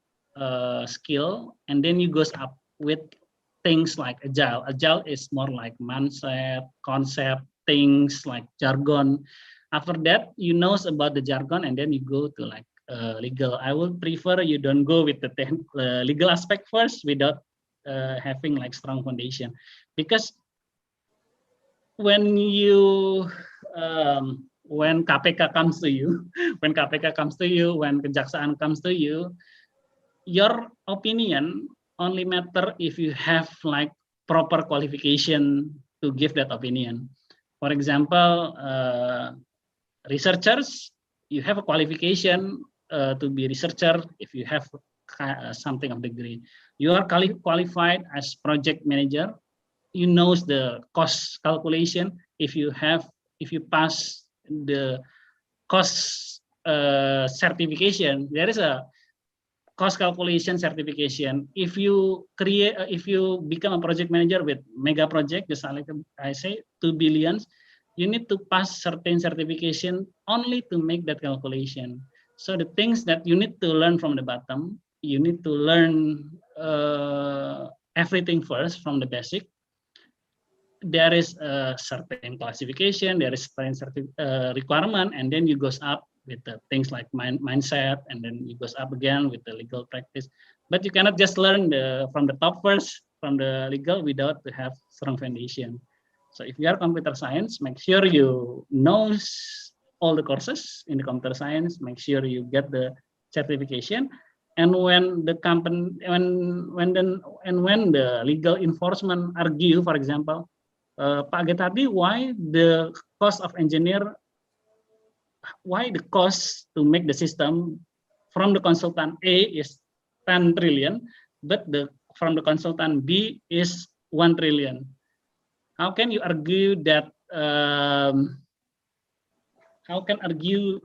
skill, and then you goes up with things like Agile. Agile is more like mindset, concept, things like jargon. After that, you know about the jargon, and then you go to like legal. I would prefer you don't go with the legal aspect first without having like strong foundation, because when KPK comes to you, when Kejaksaan comes to you, your opinion only matter if you have like proper qualification to give that opinion. For example, researchers, you have a qualification to be researcher if you have something of degree. You are qualified as project manager. You know the cost calculation. If you pass the cost certification, there is a cost calculation certification. If you become a project manager with mega project, just like I say, 2 billion, you need to pass certain certification only to make that calculation. So the things that you need to learn from the bottom, you need to learn everything first from the basic. There is a certain classification, there is certain requirement, and then you goes up with the things like mindset, and then you goes up again with the legal practice. But you cannot just learn from the top first, from the legal, without to have strong foundation. So if you are computer science, make sure you know all the courses in the computer science, make sure you get the certification. And when the company, when the legal enforcement argue, for example, Pak Getardi, why the cost of engineer, why the cost to make the system from the consultant A is 10 trillion, but from the consultant B is 1 trillion? How can you argue that? How can argue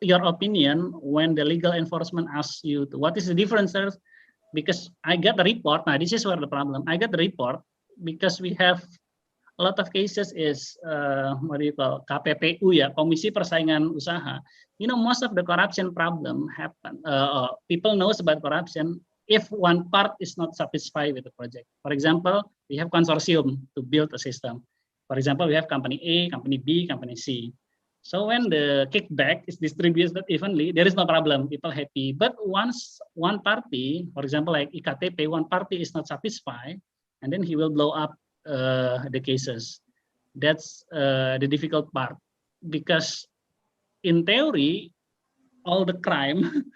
your opinion when the legal enforcement asks you to, what is the difference? Because I got the report. Now this is where the problem. I got the report because we have a lot of cases is what do you call, KPPU ya, Komisi Persaingan Usaha. You know, most of the corruption problem happen. People knows about corruption if one part is not satisfied with the project. For example, we have consortium to build a system. For example, we have company A, company B, company C. So when the kickback is distributed evenly, there is no problem. People happy. But once one party, for example, like IKTP, one party is not satisfied, and then he will blow up the cases. That's the difficult part, because in theory all the crime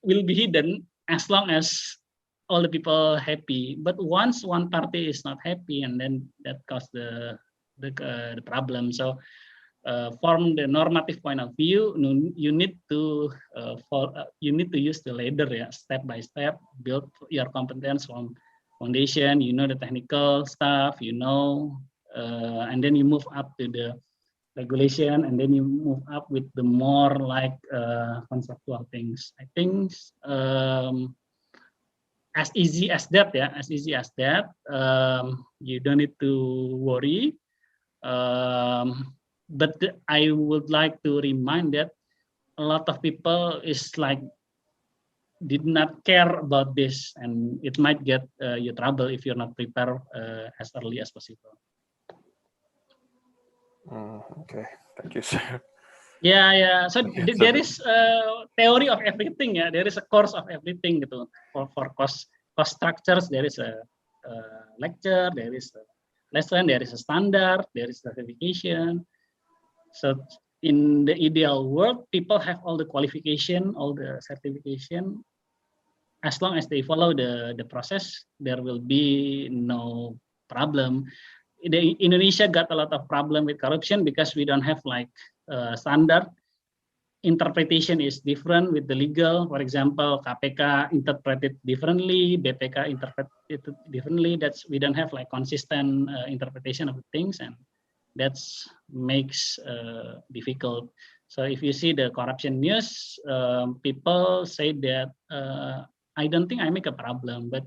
will be hidden as long as all the people happy, but once one party is not happy, and then that causes the problem. So from the normative point of view, you need to use the ladder, yeah, step by step, build your competence from foundation, you know, the technical stuff, you know, and then you move up to the regulation, and then you move up with the more like conceptual things. I think as easy as that, yeah, as easy as that. You don't need to worry. But I would like to remind that a lot of people is like did not care about this, and it might get you trouble if you're not prepared as early as possible. Okay, thank you, sir. Yeah. So there is a theory of everything, yeah. There is a course of everything gitu. For cost structures, there is a lecture, there is a lesson, there is a standard, there is certification. So in the ideal world, people have all the qualification, all the certification. As long as they follow the process, there will be no problem. Indonesia got a lot of problem with corruption because we don't have like standard. Interpretation is different with the legal. For example, KPK interpreted differently, BPK interpreted differently. We don't have like consistent interpretation of the things, and that's makes difficult. So if you see the corruption news, people say that I don't think I make a problem, but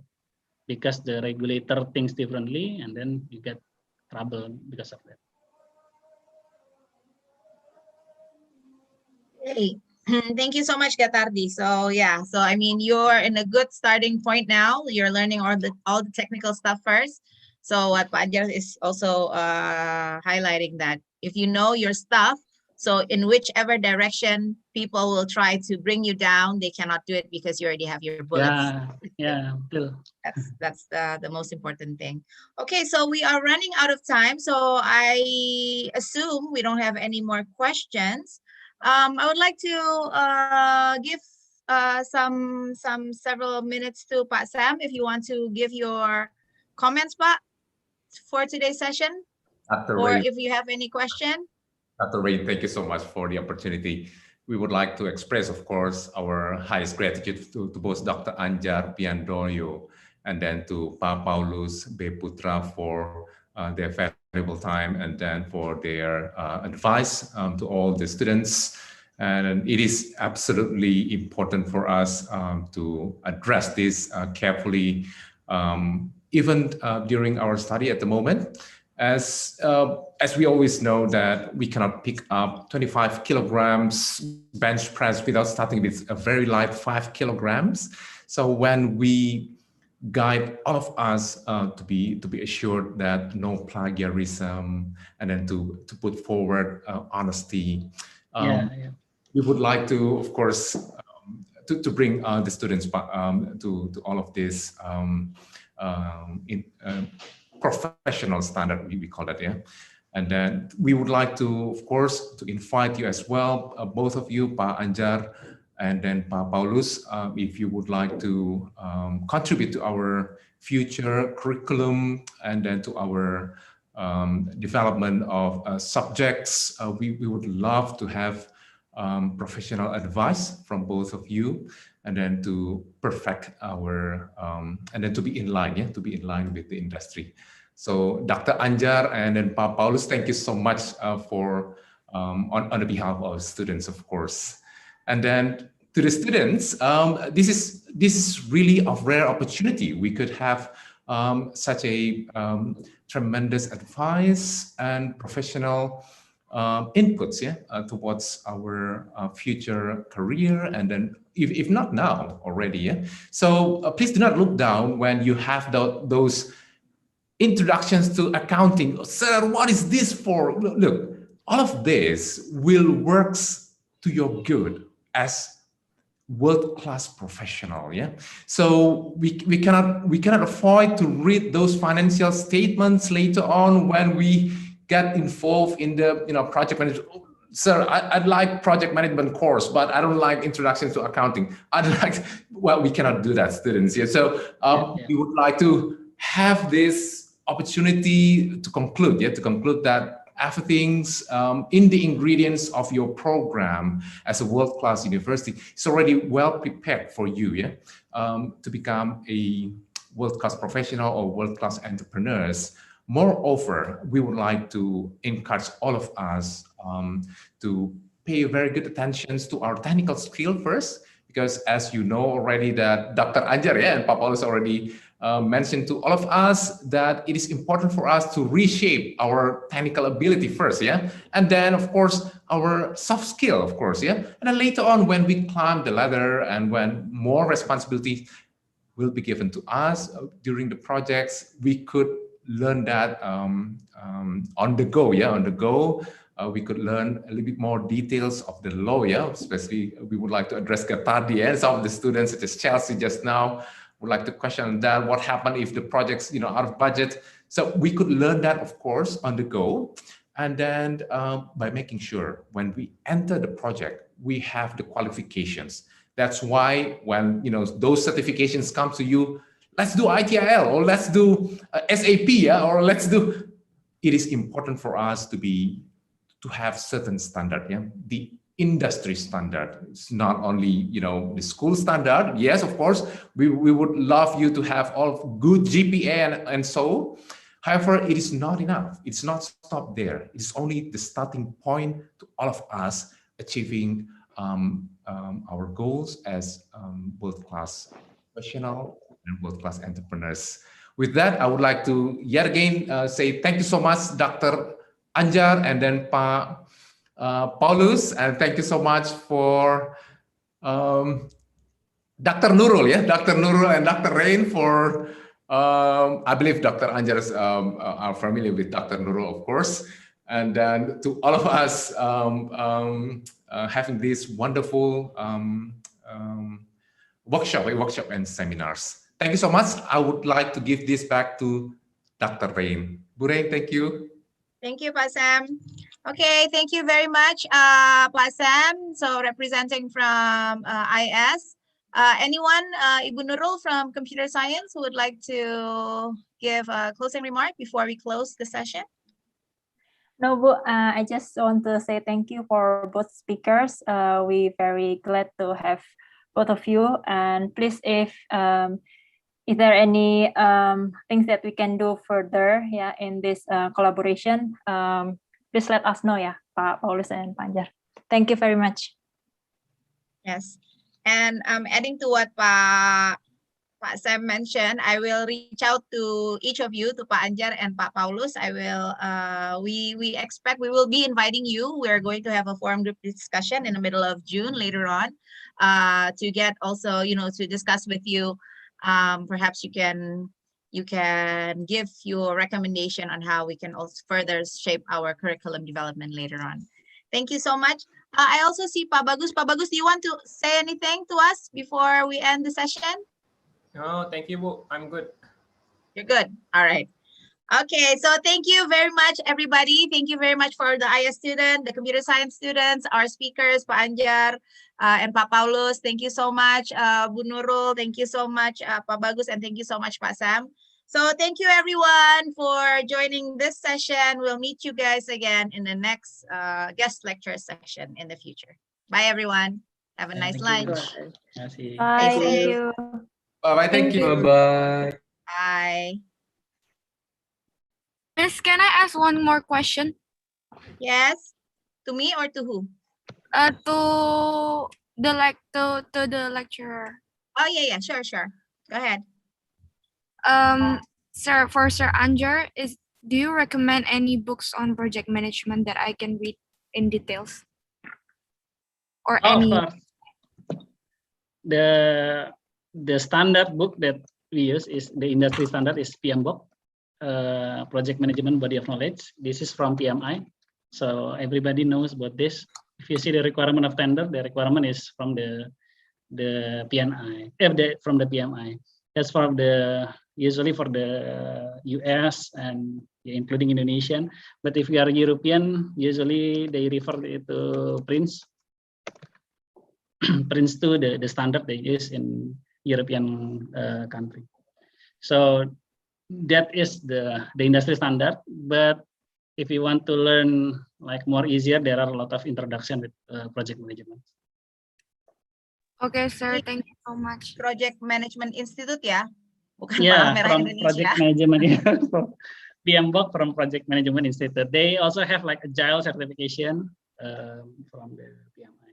because the regulator thinks differently, and then you get trouble because of that. Hey, thank you so much, Getardi. So yeah, so I mean, you're in a good starting point now. You're learning all the technical stuff first. So what Anjar is also highlighting, that if you know your stuff, so in whichever direction people will try to bring you down, they cannot do it because you already have your bullets. Yeah. That's the most important thing. Okay, so we are running out of time. So I assume we don't have any more questions. I would like to give several minutes to Pak Sam if you want to give your comments, Pak, for today's session, or if you have any question. Dr. Rain, thank you so much for the opportunity. We would like to express, of course, our highest gratitude to both Dr. Anjar Priandoyo and then to Paulus B. Putra for their valuable time, and then for their advice to all the students And it is absolutely important for us to address this carefully, even during our study at the moment. As we always know that we cannot pick up 25 kilograms bench press without starting with a very light 5 kilograms. So when we guide all of us to be assured that no plagiarism, and then to put forward honesty. We would like to, of course, to bring the students to all of this professional standard, we call it, yeah. And then we would like to, of course, to invite you as well, both of you, Pak Anjar and then Pak Paulus, if you would like to contribute to our future curriculum and then to our development of subjects. We would love to have professional advice from both of you, and then to perfect our, and then to be in line, yeah, to be in line with the industry. So Dr. Anjar and then Pak Paulus, thank you so much for, on the behalf of students, of course. And then to the students, this is really a rare opportunity. We could have such a tremendous advice and professional inputs, yeah, towards our future career, and then if not now already, yeah. So please do not look down when you have those introductions to accounting. Sir, what is this for? Look, all of this will work to your good as world-class professional, yeah. So we cannot afford to read those financial statements later on when we get involved in the project management. Sir, I'd like project management course, but I don't like introduction to accounting. I'd like, well, we cannot do that, students. Yeah. So we would like to have this opportunity to conclude, yeah, to conclude that everything's in the ingredients of your program as a world-class university. It's already well prepared for you, yeah, to become a world-class professional or world-class entrepreneurs. Moreover, we would like to encourage all of us to pay very good attention to our technical skill first, because as you know already that Dr. Anjar, yeah, and Paulus already mentioned to all of us that it is important for us to reshape our technical ability first, yeah, and then of course our soft skill, of course, yeah, and then later on when we climb the ladder and when more responsibility will be given to us during the projects, we could learn that on the go, yeah, on the go. We could learn a little bit more details of the law, yeah, especially we would like to address Katadi, and some of the students such as Chelsea just now would like to question that, what happened if the project's out of budget. So we could learn that, of course, on the go. And then by making sure when we enter the project, we have the qualifications. That's why when those certifications come to you, let's do ITIL, or let's do SAP, yeah, or let's do. It is important for us to have certain standard, yeah, the industry standard. It's not only the school standard. Yes, of course, we would love you to have all good GPA and so. However, it is not enough. It's not stopped there. It's only the starting point to all of us achieving our goals as world-class professional and world-class entrepreneurs. With that, I would like to yet again say thank you so much, Dr. Anjar, and then Pak Paulus, and thank you so much for Dr. Nurul, yeah, Dr. Nurul and Dr. Rain for, I believe Dr. Anjar are familiar with Dr. Nurul, of course, and then to all of us having this wonderful workshop and seminars. Thank you so much. I would like to give this back to Dr. Rain. Bu Rain, thank you. Thank you, Pak Sam. Okay, thank you very much, Pak Sam. So representing from IS. Anyone, Ibu Nurul from Computer Science, who would like to give a closing remark before we close the session? No, Bu, I just want to say thank you for both speakers. We're very glad to have both of you. And please, if is there any things that we can do further, yeah, in this collaboration, please let us know, yeah, Pak Paulus and Pak Anjar. Thank you very much. Yes. And adding to what Pak Sam mentioned, I will reach out to each of you, to Pak Anjar and Pak Paulus. I will, we expect we will be inviting you. We're going to have a forum group discussion in the middle of June later on, to get also, you know, to discuss with you. Perhaps you can give your recommendation on how we can also further shape our curriculum development later on. Thank you so much. I also see Pak Bagus. Pak Bagus, do you want to say anything to us before we end the session? No, thank you, Bu. I'm good. You're good. All right. Okay, so thank you very much, everybody. Thank you very much for the IS student, the computer science students, our speakers, Pak Anjar and Pak Paulus. Thank you so much, Bu Nurul. Thank you so much, Pak Bagus, and thank you so much, Pak Sam. So thank you, everyone, for joining this session. We'll meet you guys again in the next guest lecture session in the future. Bye, everyone. Have a nice lunch. Bye. Thank you. Bye-bye. Thank you. Bye-bye. Bye. Miss, can I ask one more question? Yes. To me or to who? To the lecturer. Oh yeah, sure. Go ahead. Sir, for Sir Anjar, do you recommend any books on project management that I can read in details? Or any? Of course. The standard book that we use is the industry standard is PMBOK, Project Management Body of Knowledge. This is from PMI, so everybody knows about this. If you see the requirement of tender, the requirement is from the PNI, from the PMI. That's for usually for the US and including Indonesian. But if you are European, usually they refer it to Prince 2, the standard they use in European country. So that is the industry standard. But if you want to learn like more easier, there are a lot of introduction with project management. Okay, sir. Thank you so much. Project Management Institute, ya? Bukan Yeah, Palang Merah from Indonesia. project management. PMBOK from Project Management Institute. They also have like Agile certification from the PMI.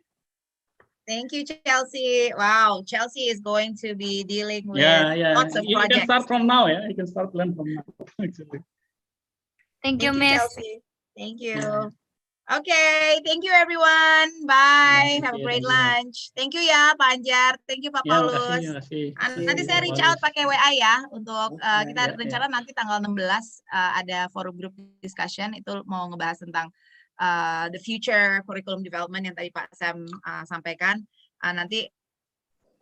Thank you, Chelsea. Wow, Chelsea is going to be dealing with lots of You projects. can start from now, yeah. You can start learn from now. Actually. Thank you, Miss. Chelsea. Thank you. Okay, thank you, everyone. Bye. Have a great lunch. Thank you ya, Pak Anjar. Thank you, Pak Paulus. Nanti saya reach out pakai WA ya untuk kita rencana nanti tanggal 16 ada forum group discussion, itu mau ngebahas tentang the future curriculum development yang tadi Pak Sam sampaikan. Nanti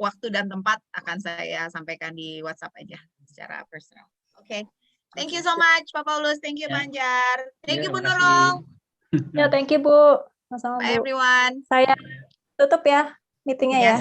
waktu dan tempat akan saya sampaikan di WhatsApp aja secara personal. Oke. Thank you so much, Pak Paulus. Thank you, Pak Anjar. Thank you, Bu Nurul. Ya, thank you, Bu. Sama-sama, Bu. Bye, everyone. Saya tutup ya meetingnya ya.